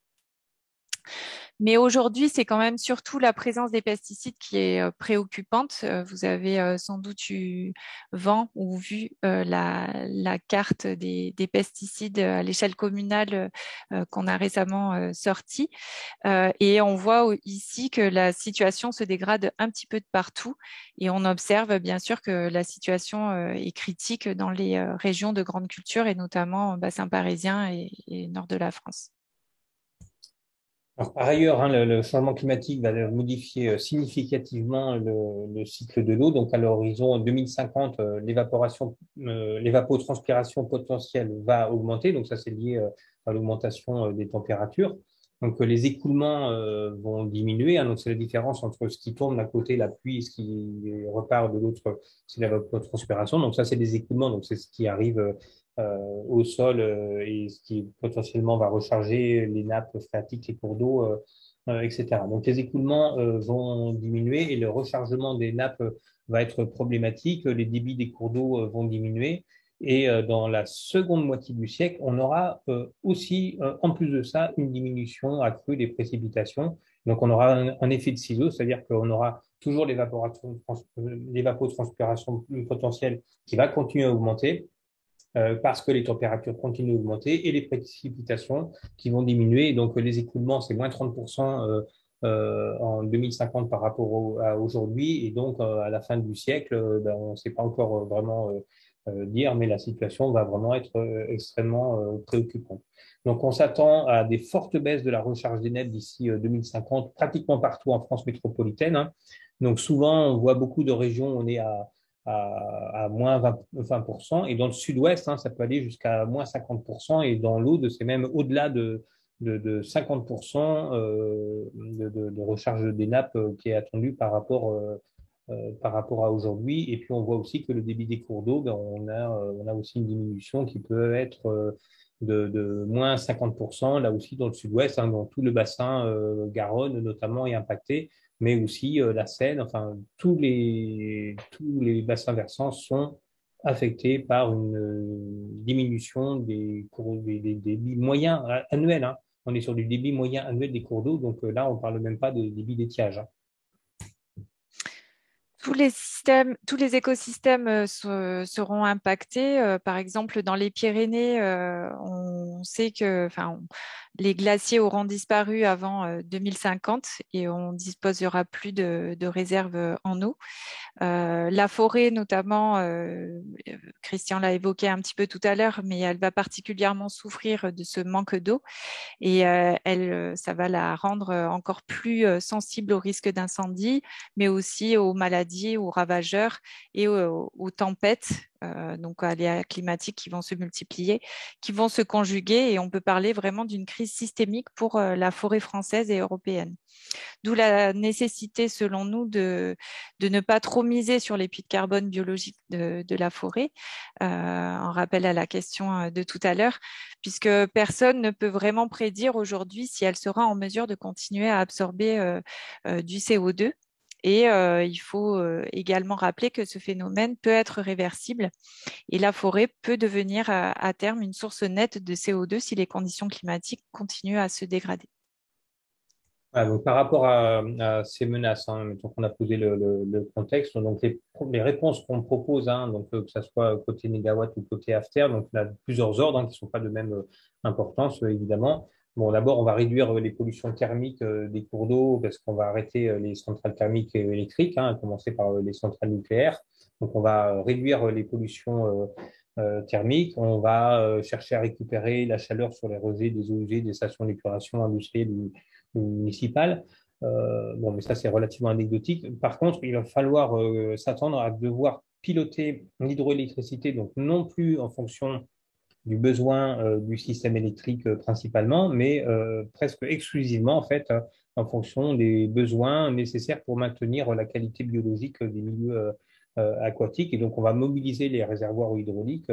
Mais aujourd'hui, c'est quand même surtout la présence des pesticides qui est préoccupante. Vous avez sans doute vent ou vu la carte des pesticides à l'échelle communale qu'on a récemment sortie. Et on voit ici que la situation se dégrade un petit peu de partout. Et on observe bien sûr que la situation est critique dans les régions de grande culture et notamment bassin parisien et nord de la France. Alors, par ailleurs, le changement climatique va modifier significativement le cycle de l'eau. Donc, à l'horizon 2050, l'évapotranspiration potentielle va augmenter. Donc, ça, c'est lié à l'augmentation des températures. Donc, les écoulements vont diminuer. Donc, c'est la différence entre ce qui tourne d'un côté, la pluie, et ce qui repart de l'autre, c'est l'évapotranspiration. Donc, ça, c'est des écoulements. Donc, c'est ce qui arrive au sol et ce qui potentiellement va recharger les nappes phréatiques, les cours d'eau, etc. Donc les écoulements vont diminuer et le rechargement des nappes va être problématique. Les débits des cours d'eau vont diminuer. Et dans la seconde moitié du siècle, on aura aussi, en plus de ça, une diminution accrue des précipitations. Donc on aura un effet de ciseau, c'est-à-dire qu'on aura toujours l'évapotranspiration potentielle qui va continuer à augmenter, parce que les températures continuent d'augmenter et les précipitations qui vont diminuer. Et donc, les écoulements, c'est moins 30% en 2050 par rapport à aujourd'hui. Et donc, à la fin du siècle, on ne sait pas encore vraiment dire, mais la situation va vraiment être extrêmement préoccupante. Donc, on s'attend à des fortes baisses de la recharge des nappes d'ici 2050, pratiquement partout en France métropolitaine. Donc, souvent, on voit beaucoup de régions, on est à moins 20%. Et dans le sud-ouest, ça peut aller jusqu'à moins 50%. Et dans l'Aude, c'est même au-delà de 50% de recharge des nappes qui est attendu par rapport à aujourd'hui. Et puis, on voit aussi que le débit des cours d'eau, on a aussi une diminution qui peut être de moins 50%, là aussi dans le sud-ouest, dans tout le bassin Garonne notamment est impacté, mais aussi la Seine, enfin tous les bassins versants sont affectés par une diminution des débits moyens annuels. On est sur du débit moyen annuel des cours d'eau, donc là on ne parle même pas de débit d'étiage. Tous les écosystèmes seront impactés. Par exemple, dans les Pyrénées, on sait que les glaciers auront disparu avant 2050 et on ne disposera plus de réserves en eau. La forêt, notamment, Christian l'a évoqué un petit peu tout à l'heure, mais elle va particulièrement souffrir de ce manque d'eau et ça va la rendre encore plus sensible au risque d'incendie, mais aussi aux maladies, aux ravageurs et aux tempêtes, donc à aléas climatiques qui vont se multiplier, qui vont se conjuguer et on peut parler vraiment d'une crise systémique pour la forêt française et européenne. D'où la nécessité, selon nous, de ne pas trop miser sur les puits de carbone biologiques de la forêt, en rappel à la question de tout à l'heure, puisque personne ne peut vraiment prédire aujourd'hui si elle sera en mesure de continuer à absorber du CO2. Et il faut également rappeler que ce phénomène peut être réversible et la forêt peut devenir à terme une source nette de CO2 si les conditions climatiques continuent à se dégrader. Voilà, donc par rapport à ces menaces, hein, donc on a posé le contexte, donc les réponses qu'on propose, hein, donc que ce soit côté négawatt ou côté after, donc on a plusieurs ordres qui ne sont pas de même importance évidemment. Bon, d'abord on va réduire les pollutions thermiques des cours d'eau parce qu'on va arrêter les centrales thermiques électriques, à commencer par les centrales nucléaires. Donc on va réduire les pollutions thermiques, on va chercher à récupérer la chaleur sur les rejets des eaux usées des stations d'épuration industrielles municipale. Bon, mais ça, c'est relativement anecdotique. Par contre, il va falloir s'attendre à devoir piloter l'hydroélectricité, donc non plus en fonction du besoin du système électrique principalement, mais presque exclusivement, en fait, en fonction des besoins nécessaires pour maintenir la qualité biologique des milieux aquatiques. Et donc, on va mobiliser les réservoirs hydrauliques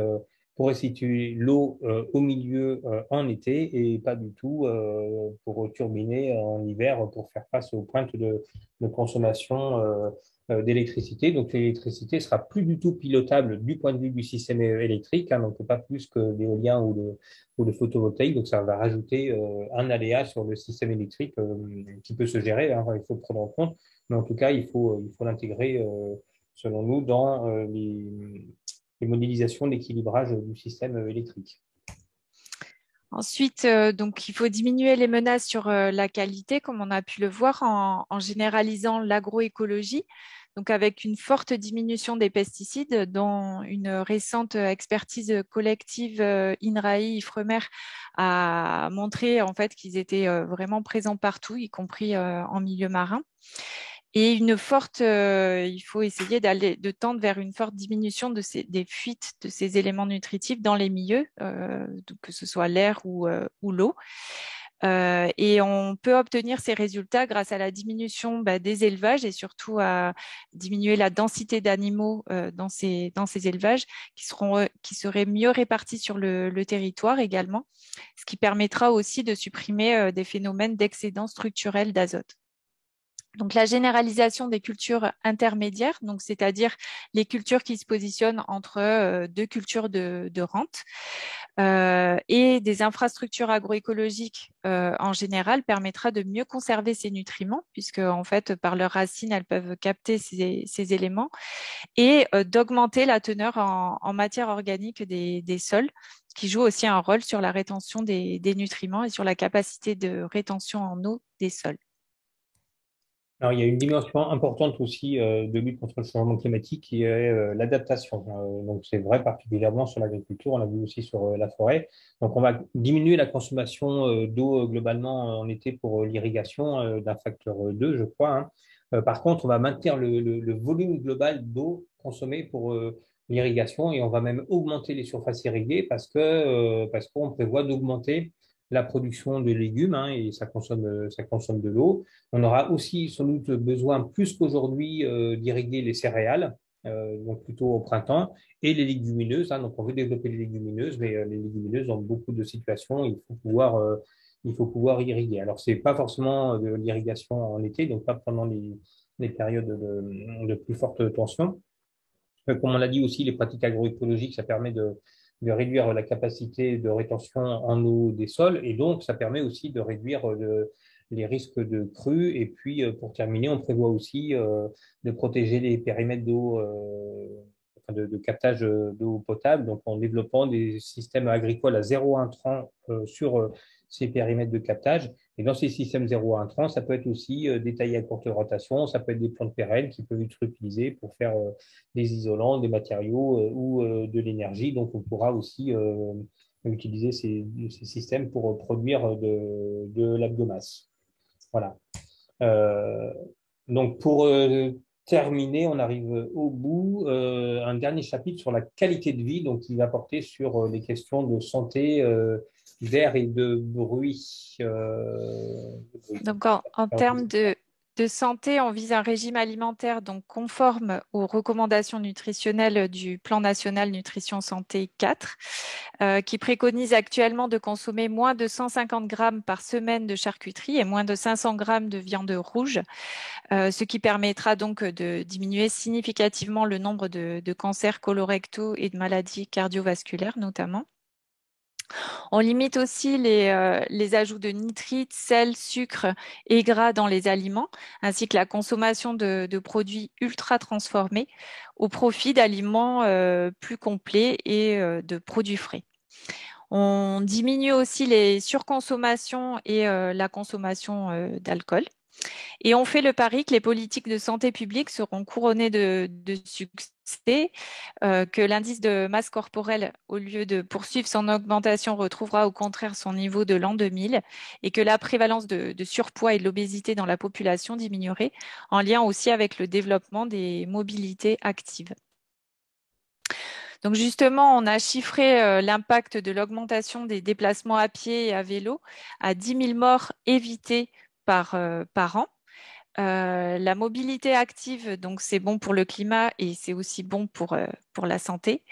pour restituer l'eau au milieu en été et pas du tout pour turbiner en hiver pour faire face aux pointes de consommation d'électricité. Donc l'électricité sera plus du tout pilotable du point de vue du système électrique, donc pas plus que l'éolien ou le photovoltaïque. Donc ça va rajouter un aléa sur le système électrique qui peut se gérer, il faut le prendre en compte. Mais en tout cas, il faut l'intégrer, selon nous, dans les modélisations d'équilibrage du système électrique. Ensuite, donc, il faut diminuer les menaces sur la qualité, comme on a pu le voir, en généralisant l'agroécologie, donc avec une forte diminution des pesticides, dont une récente expertise collective INRAE, IFREMER, a montré en fait qu'ils étaient vraiment présents partout, y compris en milieu marin. Et il faut essayer de tendre vers une forte diminution des fuites de ces éléments nutritifs dans les milieux, donc que ce soit l'air ou l'eau. Et on peut obtenir ces résultats grâce à la diminution des élevages et surtout à diminuer la densité d'animaux dans ces élevages qui seraient mieux répartis sur le territoire également, ce qui permettra aussi de supprimer des phénomènes d'excédent structurel d'azote. Donc, la généralisation des cultures intermédiaires, donc c'est-à-dire les cultures qui se positionnent entre deux cultures de rente et des infrastructures agroécologiques en général permettra de mieux conserver ces nutriments puisque en fait par leurs racines elles peuvent capter ces éléments et d'augmenter la teneur en matière organique des sols, ce qui joue aussi un rôle sur la rétention des nutriments et sur la capacité de rétention en eau des sols. Alors, il y a une dimension importante aussi de lutte contre le changement climatique qui est l'adaptation. Donc, c'est vrai particulièrement sur l'agriculture, on l'a vu aussi sur la forêt. Donc, on va diminuer la consommation d'eau globalement en été pour l'irrigation d'un facteur 2, je crois. Par contre, on va maintenir le volume global d'eau consommée pour l'irrigation et on va même augmenter les surfaces irriguées parce qu'on prévoit d'augmenter la production de légumes et ça consomme de l'eau. On aura aussi sans doute besoin, plus qu'aujourd'hui, d'irriguer les céréales, donc plutôt au printemps, et les légumineuses. Donc, on veut développer les légumineuses, mais les légumineuses, dans beaucoup de situations, il faut pouvoir irriguer. Alors, c'est pas forcément de l'irrigation en été, donc pas pendant les périodes de plus forte tension. Comme on l'a dit aussi, les pratiques agroécologiques, ça permet de réduire la capacité de rétention en eau des sols et donc ça permet aussi de réduire les risques de crues. Et puis, pour terminer, on prévoit aussi de protéger les périmètres d'eau, de captage d'eau potable, donc en développant des systèmes agricoles à zéro intrant sur ces périmètres de captage. Et dans ces systèmes zéro intrant, ça peut être aussi des taillis à courte rotation, ça peut être des plantes pérennes qui peuvent être utilisées pour faire des isolants, des matériaux ou de l'énergie. Donc, on pourra aussi utiliser ces systèmes pour produire de la biomasse. Voilà. Donc, pour terminer, on arrive au bout. Un dernier chapitre sur la qualité de vie, donc qui va porter sur les questions de santé, d'air et de bruit. Donc, en termes de santé, on vise un régime alimentaire donc conforme aux recommandations nutritionnelles du Plan national nutrition santé 4, qui préconise actuellement de consommer moins de 150 grammes par semaine de charcuterie et moins de 500 grammes de viande rouge, ce qui permettra donc de diminuer significativement le nombre de cancers colorectaux et de maladies cardiovasculaires notamment. On limite aussi les ajouts de nitrites, sel, sucre et gras dans les aliments, ainsi que la consommation de produits ultra transformés au profit d'aliments plus complets et de produits frais. On diminue aussi les surconsommations et la consommation d'alcool. Et on fait le pari que les politiques de santé publique seront couronnées de succès, que l'indice de masse corporelle, au lieu de poursuivre son augmentation, retrouvera au contraire son niveau de l'an 2000 et que la prévalence de surpoids et de l'obésité dans la population diminuerait, en lien aussi avec le développement des mobilités actives. Donc justement, on a chiffré l'impact de l'augmentation des déplacements à pied et à vélo à 10 000 morts évitées par an. La mobilité active, donc c'est bon pour le climat et c'est aussi bon pour la santé.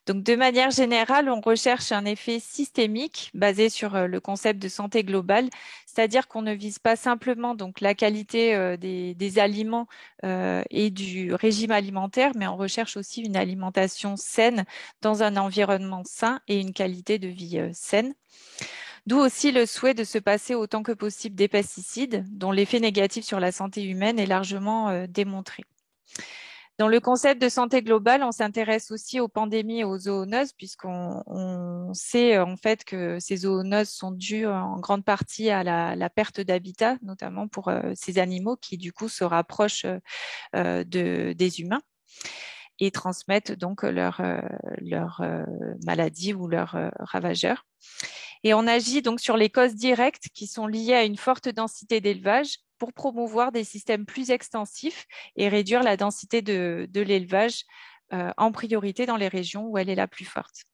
Donc de manière générale, on recherche un effet systémique basé sur le concept de santé globale, c'est-à-dire qu'on ne vise pas simplement donc la qualité des aliments et du régime alimentaire, mais on recherche aussi une alimentation saine dans un environnement sain et une qualité de vie saine. D'où aussi le souhait de se passer autant que possible des pesticides, dont l'effet négatif sur la santé humaine est largement démontré. Dans le concept de santé globale, on s'intéresse aussi aux pandémies et aux zoonoses, puisqu'on sait en fait que ces zoonoses sont dues en grande partie à la perte d'habitat, notamment pour ces animaux qui du coup se rapprochent des humains et transmettent donc leurs maladies ou leurs ravageurs. Et on agit donc sur les causes directes qui sont liées à une forte densité d'élevage pour promouvoir des systèmes plus extensifs et réduire la densité de l'élevage en priorité dans les régions où elle est la plus forte.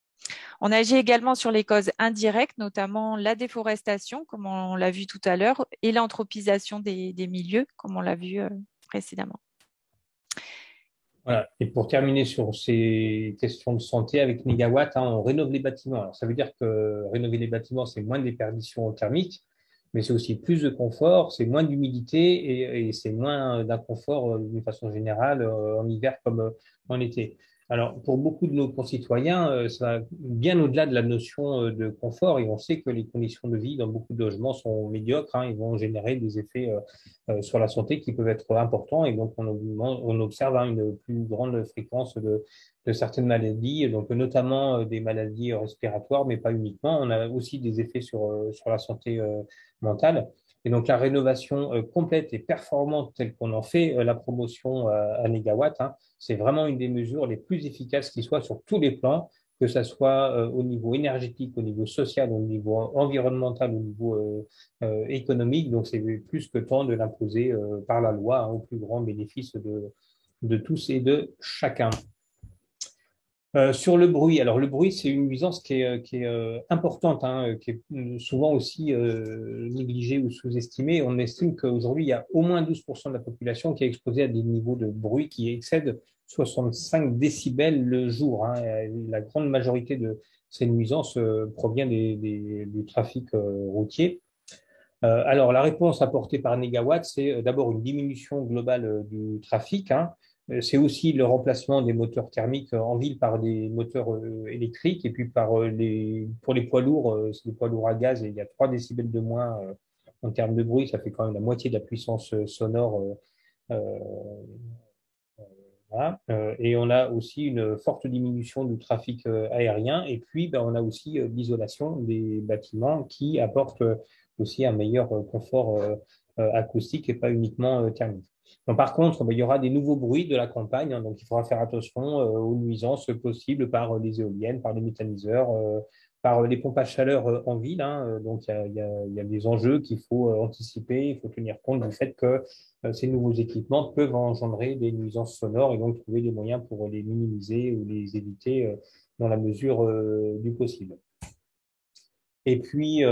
On agit également sur les causes indirectes, notamment la déforestation, comme on l'a vu tout à l'heure, et l'anthropisation des milieux, comme on l'a vu précédemment. Voilà. Et pour terminer sur ces questions de santé avec Négawatt, on rénove les bâtiments. Alors, ça veut dire que rénover les bâtiments, c'est moins de déperdition thermique, mais c'est aussi plus de confort, c'est moins d'humidité et c'est moins d'inconfort d'une façon générale en hiver comme en été. Alors, pour beaucoup de nos concitoyens, ça va bien au-delà de la notion de confort et on sait que les conditions de vie dans beaucoup de logements sont médiocres. Ils vont générer des effets sur la santé qui peuvent être importants et donc on observe une plus grande fréquence de certaines maladies, donc notamment des maladies respiratoires, mais pas uniquement. On a aussi des effets sur la santé mentale. Et donc, la rénovation complète et performante telle qu'on en fait la promotion à Négawatt, c'est vraiment une des mesures les plus efficaces qui soient sur tous les plans, que ce soit au niveau énergétique, au niveau social, au niveau environnemental, au niveau économique. Donc, c'est plus que temps de l'imposer par la loi au plus grand bénéfice de tous et de chacun. Sur le bruit, alors le bruit, c'est une nuisance qui est importante, qui est souvent aussi négligée ou sous-estimée. On estime qu'aujourd'hui, il y a au moins 12% de la population qui est exposée à des niveaux de bruit qui excèdent 65 décibels le jour. La grande majorité de ces nuisances provient du trafic routier. Alors, la réponse apportée par Négawatt, c'est d'abord une diminution globale du trafic. C'est aussi le remplacement des moteurs thermiques en ville par des moteurs électriques. Et puis, pour les poids lourds, c'est des poids lourds à gaz et il y a 3 décibels de moins en termes de bruit. Ça fait quand même la moitié de la puissance sonore. Voilà. Et on a aussi une forte diminution du trafic aérien. Et puis, on a aussi l'isolation des bâtiments qui apporte aussi un meilleur confort acoustique et pas uniquement thermique. Donc, par contre, il y aura des nouveaux bruits de la campagne, donc il faudra faire attention aux nuisances possibles par les éoliennes, par les méthaniseurs, par les pompes à chaleur en ville. Donc, il y a des enjeux qu'il faut anticiper, il faut tenir compte du fait que ces nouveaux équipements peuvent engendrer des nuisances sonores et donc trouver des moyens pour les minimiser ou les éviter dans la mesure du possible. Et puis,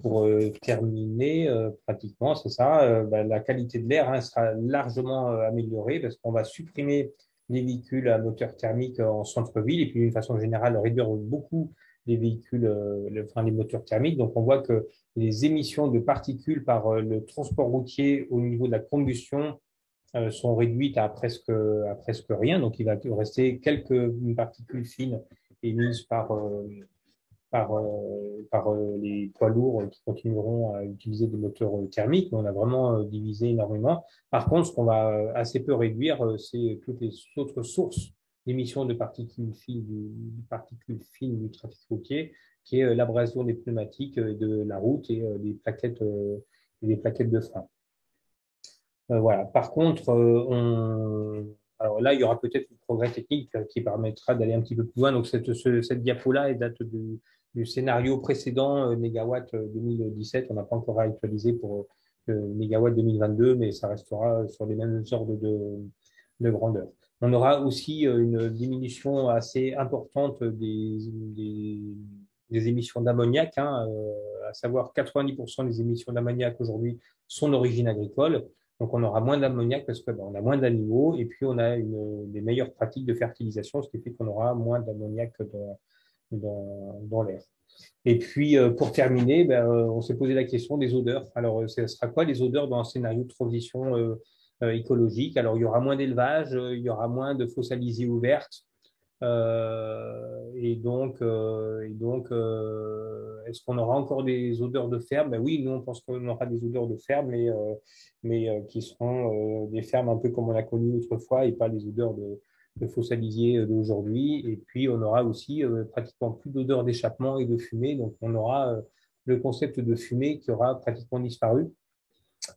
pour terminer, pratiquement, c'est ça, la qualité de l'air sera largement améliorée parce qu'on va supprimer les véhicules à moteur thermique en centre-ville et puis d'une façon générale réduire beaucoup les véhicules, les moteurs thermiques. Donc, on voit que les émissions de particules par le transport routier au niveau de la combustion sont réduites à presque rien. Donc, il va rester quelques particules fines émises par les poids lourds qui continueront à utiliser des moteurs thermiques. On a vraiment divisé énormément. Par contre, ce qu'on va assez peu réduire, c'est toutes les autres sources d'émissions de particules fines du trafic routier, qui est l'abrasion des pneumatiques de la route et des plaquettes de frein. Voilà. Par contre, alors là, il y aura peut-être un progrès technique qui permettra d'aller un petit peu plus loin. Donc, cette diapo-là elle date du scénario précédent, Négawatt 2017. On n'a pas encore actualisé pour Négawatt 2022, mais ça restera sur les mêmes ordres de grandeur. On aura aussi une diminution assez importante des émissions d'ammoniac, à savoir 90% des émissions d'ammoniac aujourd'hui sont d'origine agricole. Donc, on aura moins d'ammoniac parce qu'on a moins d'animaux et puis on a des meilleures pratiques de fertilisation, ce qui fait qu'on aura moins d'ammoniac dans l'air. Et puis, pour terminer, on s'est posé la question des odeurs. Alors, ce sera quoi les odeurs dans un scénario de transition écologique? Alors, il y aura moins d'élevage, il y aura moins de fosses alizées ouvertes. Est-ce qu'on aura encore des odeurs de ferme? Oui, nous, on pense qu'on aura des odeurs de ferme, mais qui seront des fermes un peu comme on a connu autrefois et pas les odeurs de fosses alizées d'aujourd'hui. Et puis, on aura aussi pratiquement plus d'odeurs d'échappement et de fumée. Donc, on aura le concept de fumée qui aura pratiquement disparu.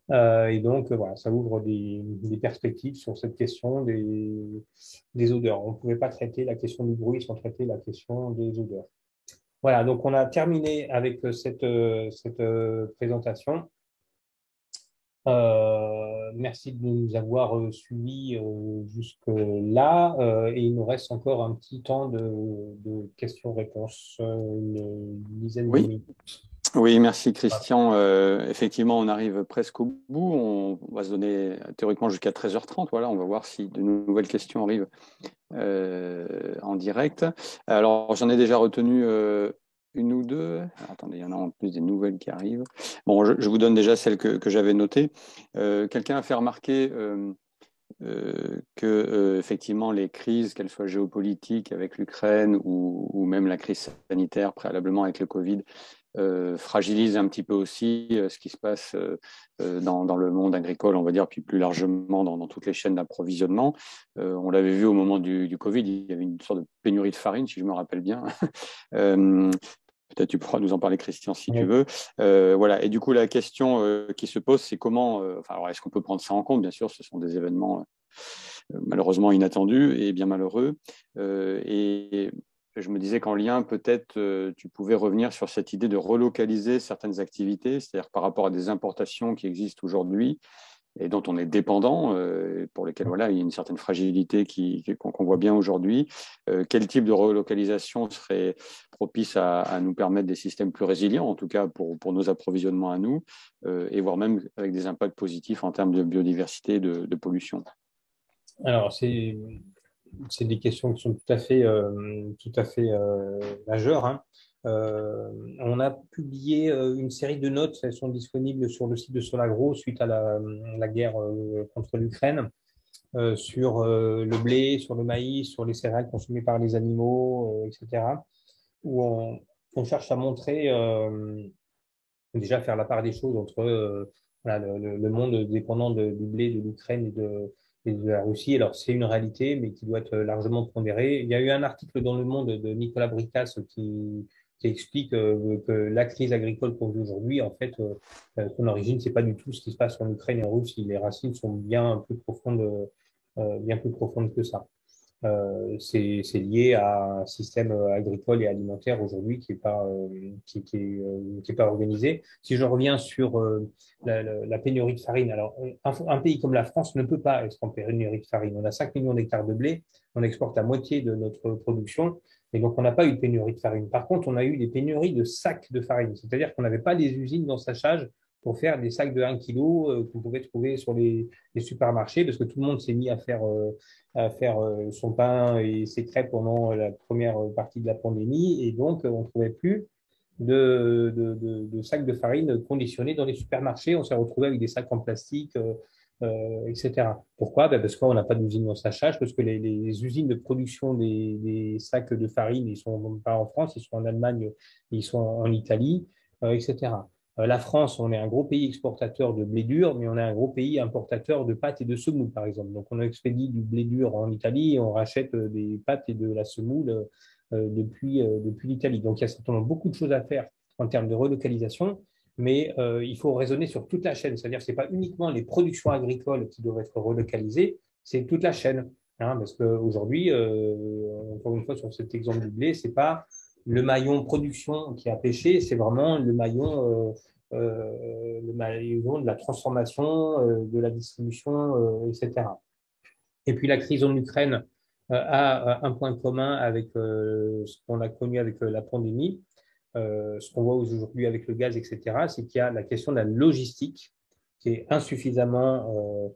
Voilà, ça ouvre des perspectives sur cette question des odeurs. On ne pouvait pas traiter la question du bruit sans traiter la question des odeurs. Voilà, donc on a terminé avec cette présentation. Merci de nous avoir suivis jusque-là. Et il nous reste encore un petit temps de questions-réponses, une dizaine de minutes. Oui, merci Christian. Effectivement, on arrive presque au bout. On va se donner théoriquement jusqu'à 13h30. Voilà, on va voir si de nouvelles questions arrivent en direct. Alors, j'en ai déjà retenu une ou deux. Alors, attendez, il y en a en plus des nouvelles qui arrivent. Bon, je vous donne déjà celles que j'avais notées. Quelqu'un a fait remarquer que effectivement les crises, qu'elles soient géopolitiques avec l'Ukraine ou même la crise sanitaire préalablement avec le Covid, fragilise un petit peu aussi ce qui se passe dans le monde agricole, on va dire, puis plus largement dans toutes les chaînes d'approvisionnement. On l'avait vu au moment du Covid, il y avait une sorte de pénurie de farine, si je me rappelle bien. Peut-être tu pourras nous en parler, Christian, si tu veux. Voilà. Et du coup, la question qui se pose, c'est comment. Alors, est-ce qu'on peut prendre ça en compte? Bien sûr, ce sont des événements malheureusement inattendus et bien malheureux. Et je me disais qu'en lien, peut-être, tu pouvais revenir sur cette idée de relocaliser certaines activités, c'est-à-dire par rapport à des importations qui existent aujourd'hui et dont on est dépendant, pour lesquelles voilà, il y a une certaine fragilité qu'on voit bien aujourd'hui. Quel type de relocalisation serait propice à nous permettre des systèmes plus résilients, en tout cas pour nos approvisionnements à nous, et voire même avec des impacts positifs en termes de biodiversité et de pollution? Alors, c'est des questions qui sont tout à fait majeures. On a publié une série de notes, elles sont disponibles sur le site de Solagro suite à la guerre contre l'Ukraine, sur le blé, sur le maïs, sur les céréales consommées par les animaux, etc., où on cherche à montrer, déjà faire la part des choses entre voilà, le monde dépendant du blé, de l'Ukraine et de la Russie. Alors, c'est une réalité, mais qui doit être largement pondérée. Il y a eu un article dans Le Monde de Nicolas Bricasse qui explique que la crise agricole qu'on vit aujourd'hui, en fait, son origine, c'est pas du tout ce qui se passe en Ukraine et en Russie. Les racines sont bien plus profondes que ça. C'est lié à un système agricole et alimentaire aujourd'hui qui est pas organisé. Si je reviens sur la pénurie de farine, alors un pays comme la France ne peut pas être en pénurie de farine. On a 5 millions d'hectares de blé, on exporte la moitié de notre production Et donc, on n'a pas eu de pénurie de farine. Par contre, on a eu des pénuries de sacs de farine. C'est-à-dire qu'on n'avait pas des usines d'ensachage pour faire des sacs de 1 kg qu'on pouvait trouver sur les supermarchés, parce que tout le monde s'est mis à faire son pain et ses crêpes pendant la première partie de la pandémie. Et donc, on ne trouvait plus de sacs de farine conditionnés dans les supermarchés. On s'est retrouvé avec des sacs en plastique, etc. Pourquoi? Ben parce qu'on n'a pas d'usine d'ensachage, parce que les usines de production des sacs de farine, ils sont pas en France, ils sont en Allemagne, ils sont en Italie, etc. La France, on est un gros pays exportateur de blé dur, mais on est un gros pays importateur de pâtes et de semoule, par exemple. Donc, on expédie du blé dur en Italie et on rachète des pâtes et de la semoule depuis l'Italie. Donc, il y a certainement beaucoup de choses à faire en termes de relocalisation, mais il faut raisonner sur toute la chaîne. C'est-à-dire que ce n'est pas uniquement les productions agricoles qui doivent être relocalisées, c'est toute la chaîne. Hein, parce qu'aujourd'hui, encore une fois, sur cet exemple du blé, ce n'est pas le maillon production qui a pêché, c'est vraiment le maillon de la transformation, de la distribution, etc. Et puis la crise en Ukraine a un point commun avec ce qu'on a connu avec la pandémie, ce qu'on voit aujourd'hui avec le gaz, etc., c'est qu'il y a la question de la logistique qui est insuffisamment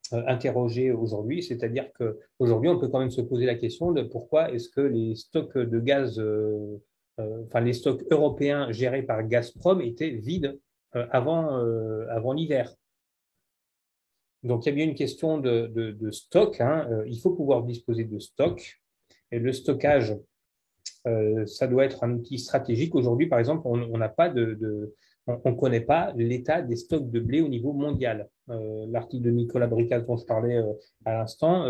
interrogée aujourd'hui. C'est-à-dire qu'aujourd'hui, on peut quand même se poser la question de pourquoi est-ce que les stocks de gaz, enfin les stocks européens gérés par Gazprom étaient vides avant l'hiver. Donc, il y a bien une question de stock. Hein. Il faut pouvoir disposer de stock. Et le stockage, ça doit être un outil stratégique. Aujourd'hui, par exemple, on n'a pas on connaît pas l'état des stocks de blé au niveau mondial. L'article de Nicolas Bricas dont je parlais à l'instant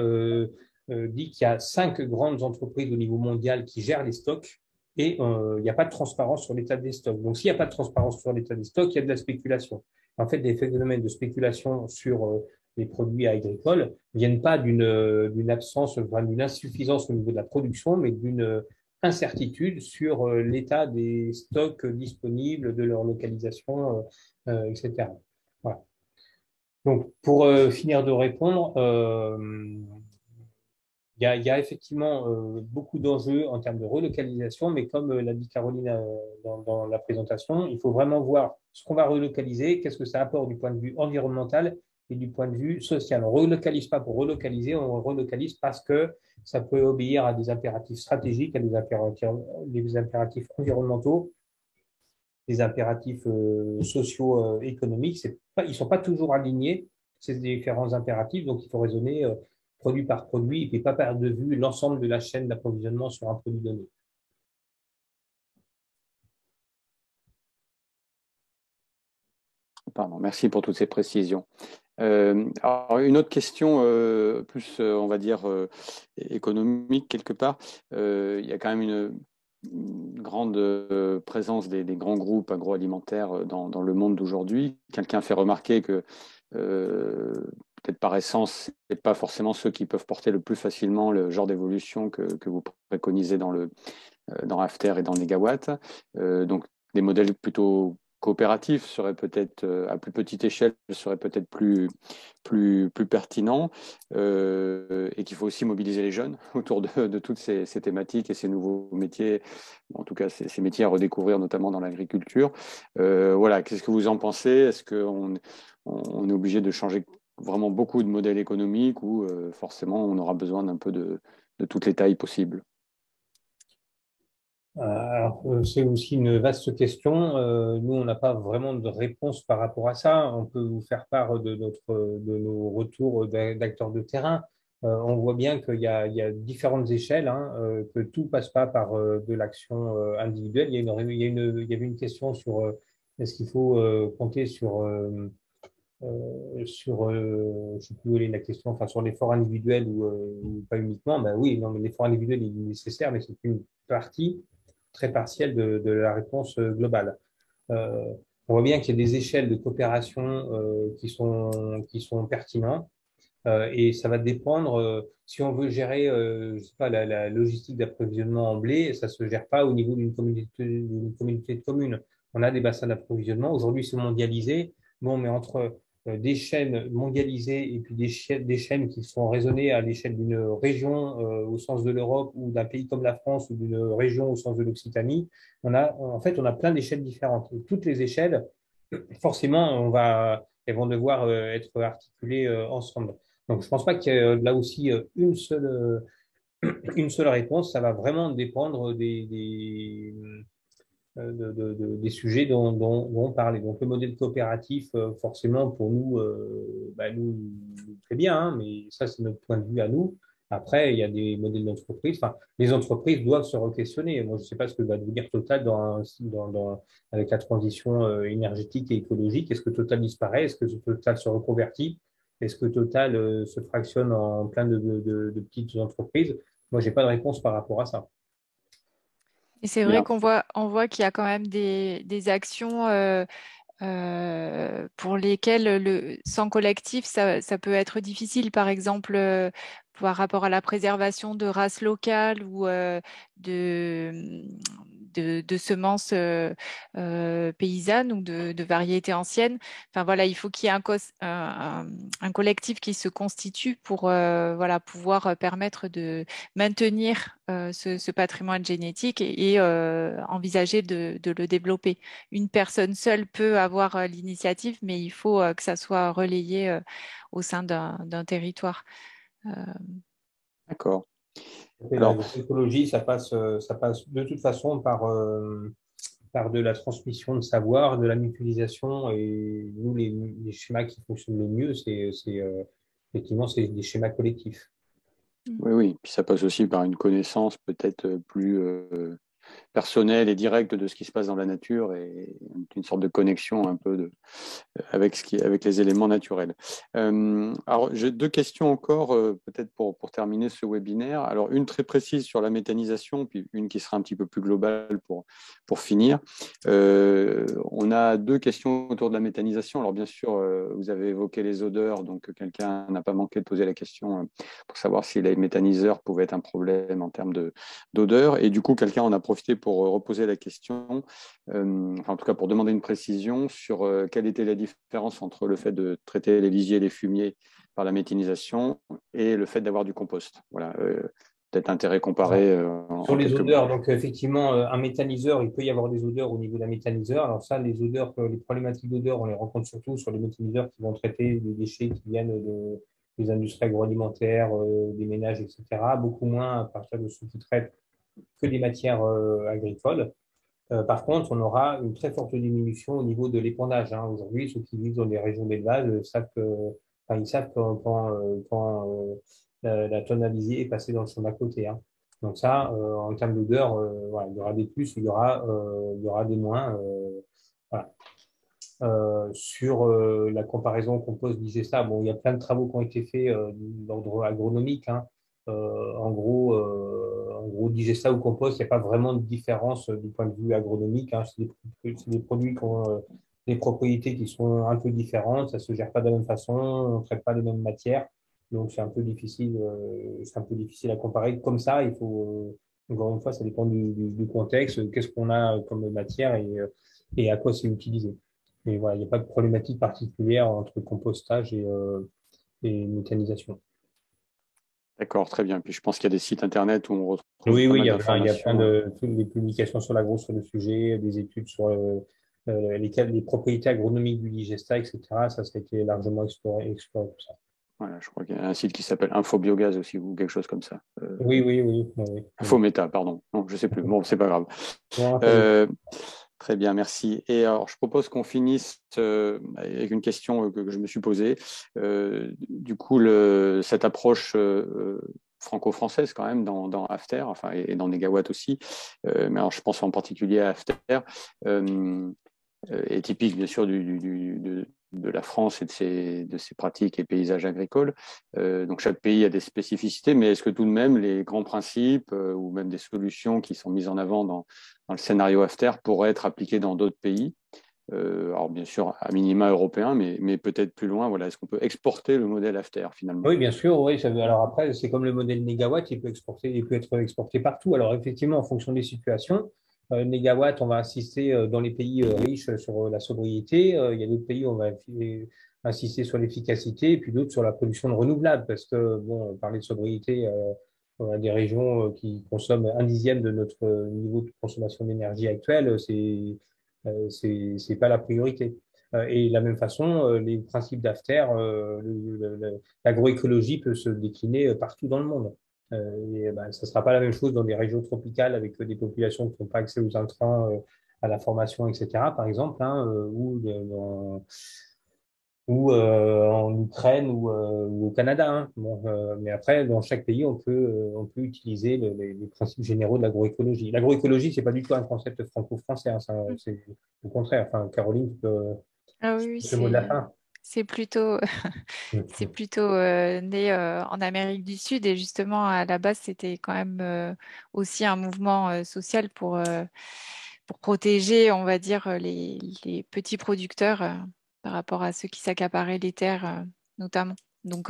dit qu'il y a 5 grandes entreprises au niveau mondial qui gèrent les stocks et il n'y a pas de transparence sur l'état des stocks. Donc, s'il n'y a pas de transparence sur l'état des stocks, il y a de la spéculation. En fait, des phénomènes de spéculation sur les produits agricoles viennent pas d'une absence, enfin, d'une insuffisance au niveau de la production, mais d'une incertitude sur l'état des stocks disponibles, de leur localisation, etc. Voilà. Donc, pour finir de répondre, il y a effectivement beaucoup d'enjeux en termes de relocalisation, mais comme l'a dit Caroline dans la présentation, il faut vraiment voir ce qu'on va relocaliser, qu'est-ce que ça apporte du point de vue environnemental et du point de vue social. On ne relocalise pas pour relocaliser, on relocalise parce que ça peut obéir à des impératifs stratégiques, à des impératifs environnementaux, des impératifs socio-économiques. Ils ne sont pas toujours alignés, ces différents impératifs, donc il faut raisonner produit par produit et puis pas perdre de vue l'ensemble de la chaîne d'approvisionnement sur un produit donné. Pardon, merci pour toutes ces précisions. Alors une autre question plus, on va dire, économique quelque part. Il y a quand même une grande présence des grands groupes agroalimentaires dans le monde d'aujourd'hui. Quelqu'un fait remarquer que peut-être par essence, ce n'est pas forcément ceux qui peuvent porter le plus facilement le genre d'évolution que vous préconisez dans After et dans Negawatt. Donc des modèles plutôt coopératifs seraient peut-être à plus petite échelle seraient peut-être plus pertinents et qu'il faut aussi mobiliser les jeunes autour de toutes ces thématiques et ces nouveaux métiers, en tout cas ces métiers à redécouvrir notamment dans l'agriculture. Voilà, qu'est-ce que vous en pensez? Est-ce qu'on est obligé de changer vraiment beaucoup de modèles économiques ou forcément on aura besoin d'un peu de toutes les tailles possibles? Alors, c'est aussi une vaste question. Nous, on n'a pas vraiment de réponse par rapport à ça. On peut vous faire part de nos retours d'acteurs de terrain. On voit bien qu'il y a différentes échelles, hein, que tout passe pas par de l'action individuelle. Il y avait une question sur est-ce qu'il faut compter je sais plus où est la question, enfin sur l'effort individuel ou pas uniquement. Ben oui, non, mais l'effort individuel est nécessaire, mais c'est une partie très partielle de la réponse globale. On voit bien qu'il y a des échelles de coopération qui sont pertinentes et ça va dépendre si on veut gérer je sais pas, la logistique d'approvisionnement en blé, ça se gère pas au niveau d'une communauté de communes. On a des bassins d'approvisionnement. Aujourd'hui, c'est mondialisé. Bon, mais entre des chaînes mondialisées et puis des chaînes qui sont raisonnées à l'échelle d'une région au sens de l'Europe ou d'un pays comme la France ou d'une région au sens de l'Occitanie, en fait, on a plein d'échelles différentes. Et toutes les échelles, forcément, elles vont devoir être articulées ensemble. Donc, je pense pas qu'il y ait là aussi une seule réponse. Ça va vraiment dépendre des sujets dont on parlait. Donc, le modèle coopératif, forcément, pour nous, nous très bien, hein, mais ça, c'est notre point de vue à nous. Après, il y a des modèles d'entreprise. Enfin, les entreprises doivent se re-questionner. Moi, je ne sais pas ce que va devenir Total avec la transition énergétique et écologique. Est-ce que Total disparaît? Est-ce que Total se reconvertit? Est-ce que Total se fractionne en plein de petites entreprises? Moi, j'ai pas de réponse par rapport à ça. Et c'est vrai Bien. qu'on voit qu'il y a quand même des actions pour lesquelles sans collectif, ça peut être difficile. Par exemple, par rapport à la préservation de races locales ou de, de semences paysannes ou de variétés anciennes. Enfin voilà, il faut qu'il y ait un collectif qui se constitue pour voilà, pouvoir permettre de maintenir ce patrimoine génétique et envisager de le développer. Une personne seule peut avoir l'initiative, mais il faut que ça soit relayé au sein d'un territoire. Euh, D'accord. Alors, L'écologie, ça passe de toute façon par de la transmission de savoir, de la mutualisation. Et nous, les schémas qui fonctionnent le mieux, effectivement, c'est des schémas collectifs. oui, oui. Puis ça passe aussi par une connaissance peut-être plus personnelle et directe de ce qui se passe dans la nature et une sorte de connexion un peu avec les éléments naturels. Alors, j'ai deux questions encore, peut-être pour terminer ce webinaire. Alors, une très précise sur la méthanisation, puis une qui sera un petit peu plus globale pour finir. On a deux questions autour de la méthanisation. Alors, bien sûr, vous avez évoqué les odeurs, donc quelqu'un n'a pas manqué de poser la question pour savoir si les méthaniseurs pouvaient être un problème en termes d'odeur. Et du coup, quelqu'un en a profité pour reposer la question, enfin, en tout cas pour demander une précision sur quelle était la différence entre le fait de traiter les lisiers et les fumiers par la méthanisation et le fait d'avoir du compost. Voilà, peut-être intérêt comparé Sur en les quelques odeurs, mots. donc effectivement, un méthaniseur, il peut y avoir des odeurs au niveau d'un méthaniseur. Alors ça, les odeurs, les problématiques d'odeur, on les rencontre surtout sur les méthaniseurs qui vont traiter des déchets qui viennent des industries agroalimentaires, des ménages, etc. Beaucoup moins à partir de ceux qui traitent que des matières agricoles. Par contre, on aura une très forte diminution au niveau de l'épandage, hein. Aujourd'hui, ceux qui vivent dans des régions d'élevage ils savent quand la tonne à lisier est passée dans le champ d'à côté, hein. Donc ça, en termes d'odeur, voilà, il y aura des plus, il y aura des moins. Voilà. Sur la comparaison compost-digesta, bon, il y a plein de travaux qui ont été faits d'ordre agronomique, hein. En gros, digesta ou compost, il n'y a pas vraiment de différence du point de vue agronomique, hein. C'est des produits qui ont des propriétés qui sont un peu différentes, ça se gère pas de la même façon, on ne traite pas les mêmes matières, donc c'est un peu difficile à comparer. Comme ça, il faut, encore une fois, ça dépend du contexte, qu'est-ce qu'on a comme matière et à quoi c'est utilisé. Mais voilà, il n'y a pas de problématique particulière entre compostage et méthanisation. D'accord, très bien. Puis je pense qu'il y a des sites internet où on retrouve Oui, pas oui, mal il y a plein d'informations. de toutes les publications sur l'agro sur le sujet, des études sur les propriétés agronomiques du digesta, etc. Ça a été largement exploré tout ça. Voilà, je crois qu'il y a un site qui s'appelle Infobiogaz aussi ou quelque chose comme ça. Oui, oui, oui, oui, oui. Infométa, pardon. Non, je sais plus. Bon, c'est pas grave. Non, Euh, Très bien, merci. Et alors, je propose qu'on finisse avec une question que je me suis posée. Du coup, cette approche franco-française quand même dans After, enfin, et dans Negawatt aussi, mais alors je pense en particulier à After, est typique bien sûr de la France et de ses pratiques et paysages agricoles. Donc chaque pays a des spécificités, mais est-ce que tout de même les grands principes ou même des solutions qui sont mises en avant dans le scénario After pourraient être appliqués dans d'autres pays? Alors bien sûr à minima européen, mais peut-être plus loin. Voilà, est-ce qu'on peut exporter le modèle After finalement? oui, bien sûr, oui. Alors après, c'est comme le modèle négawatt, il peut être exporté partout. Alors effectivement, en fonction des situations, négawatts, on va insister dans les pays riches sur la sobriété. Il y a d'autres pays où on va insister sur l'efficacité et puis d'autres sur la production de renouvelables parce que, bon, parler de sobriété, on a des régions qui consomment un dixième de notre niveau de consommation d'énergie actuelle, c'est pas la priorité. Et de la même façon, les principes d'After, l'agroécologie peut se décliner partout dans le monde. Et ben, ça ne sera pas la même chose dans des régions tropicales avec des populations qui n'ont pas accès aux intrants, à la formation, etc., par exemple, hein, ou en Ukraine ou au Canada. Hein. Bon, mais après, dans chaque pays, on peut utiliser les principes généraux de l'agroécologie. L'agroécologie, c'est pas du tout un concept franco-français. Hein, c'est au contraire. Enfin, Caroline, tu peux Ah oui, oui, le mot de la fin. c'est plutôt, c'est plutôt né en Amérique du Sud et justement à la base c'était quand même aussi un mouvement social pour protéger, on va dire, les petits producteurs par rapport à ceux qui s'accaparaient les terres notamment. Donc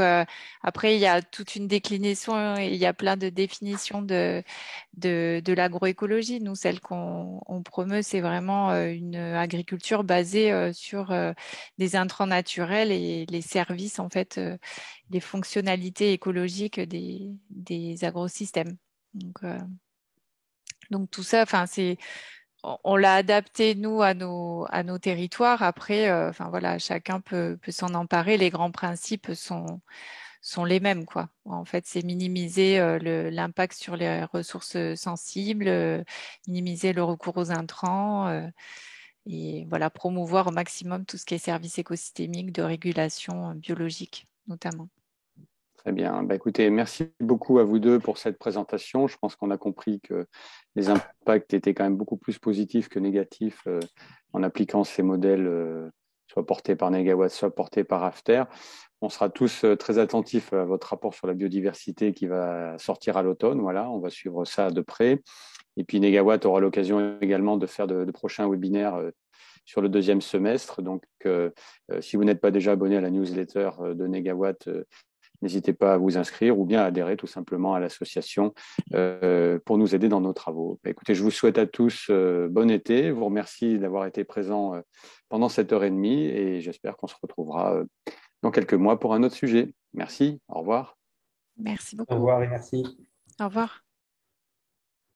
après il y a toute une déclinaison et il y a plein de définitions de l'agroécologie. Nous, celle qu'on promeut, c'est vraiment une agriculture basée sur des intrants naturels et les services, en fait, les fonctionnalités écologiques des agrosystèmes. Donc tout ça, enfin, on l'a adapté, nous, à nos territoires. Après, enfin, voilà, chacun peut s'en emparer. Les grands principes sont les mêmes, quoi. En fait, c'est minimiser l'impact sur les ressources sensibles, minimiser le recours aux intrants, et voilà, promouvoir au maximum tout ce qui est services écosystémiques de régulation biologique, notamment. Très bien. Bah, écoutez, merci beaucoup à vous deux pour cette présentation. Je pense qu'on a compris que les impacts étaient quand même beaucoup plus positifs que négatifs en appliquant ces modèles, soit portés par Negawatt, soit portés par After. On sera tous très attentifs à votre rapport sur la biodiversité qui va sortir à l'automne. Voilà, on va suivre ça de près. Et puis Negawatt aura l'occasion également de faire de prochains webinaires sur le deuxième semestre. Donc, si vous n'êtes pas déjà abonné à la newsletter de Negawatt, n'hésitez pas à vous inscrire ou bien à adhérer tout simplement à l'association pour nous aider dans nos travaux. Écoutez, je vous souhaite à tous bon été. Je vous remercie d'avoir été présents pendant cette heure et demie et j'espère qu'on se retrouvera dans quelques mois pour un autre sujet. Merci, au revoir. Merci Au beaucoup. revoir et merci. Au revoir.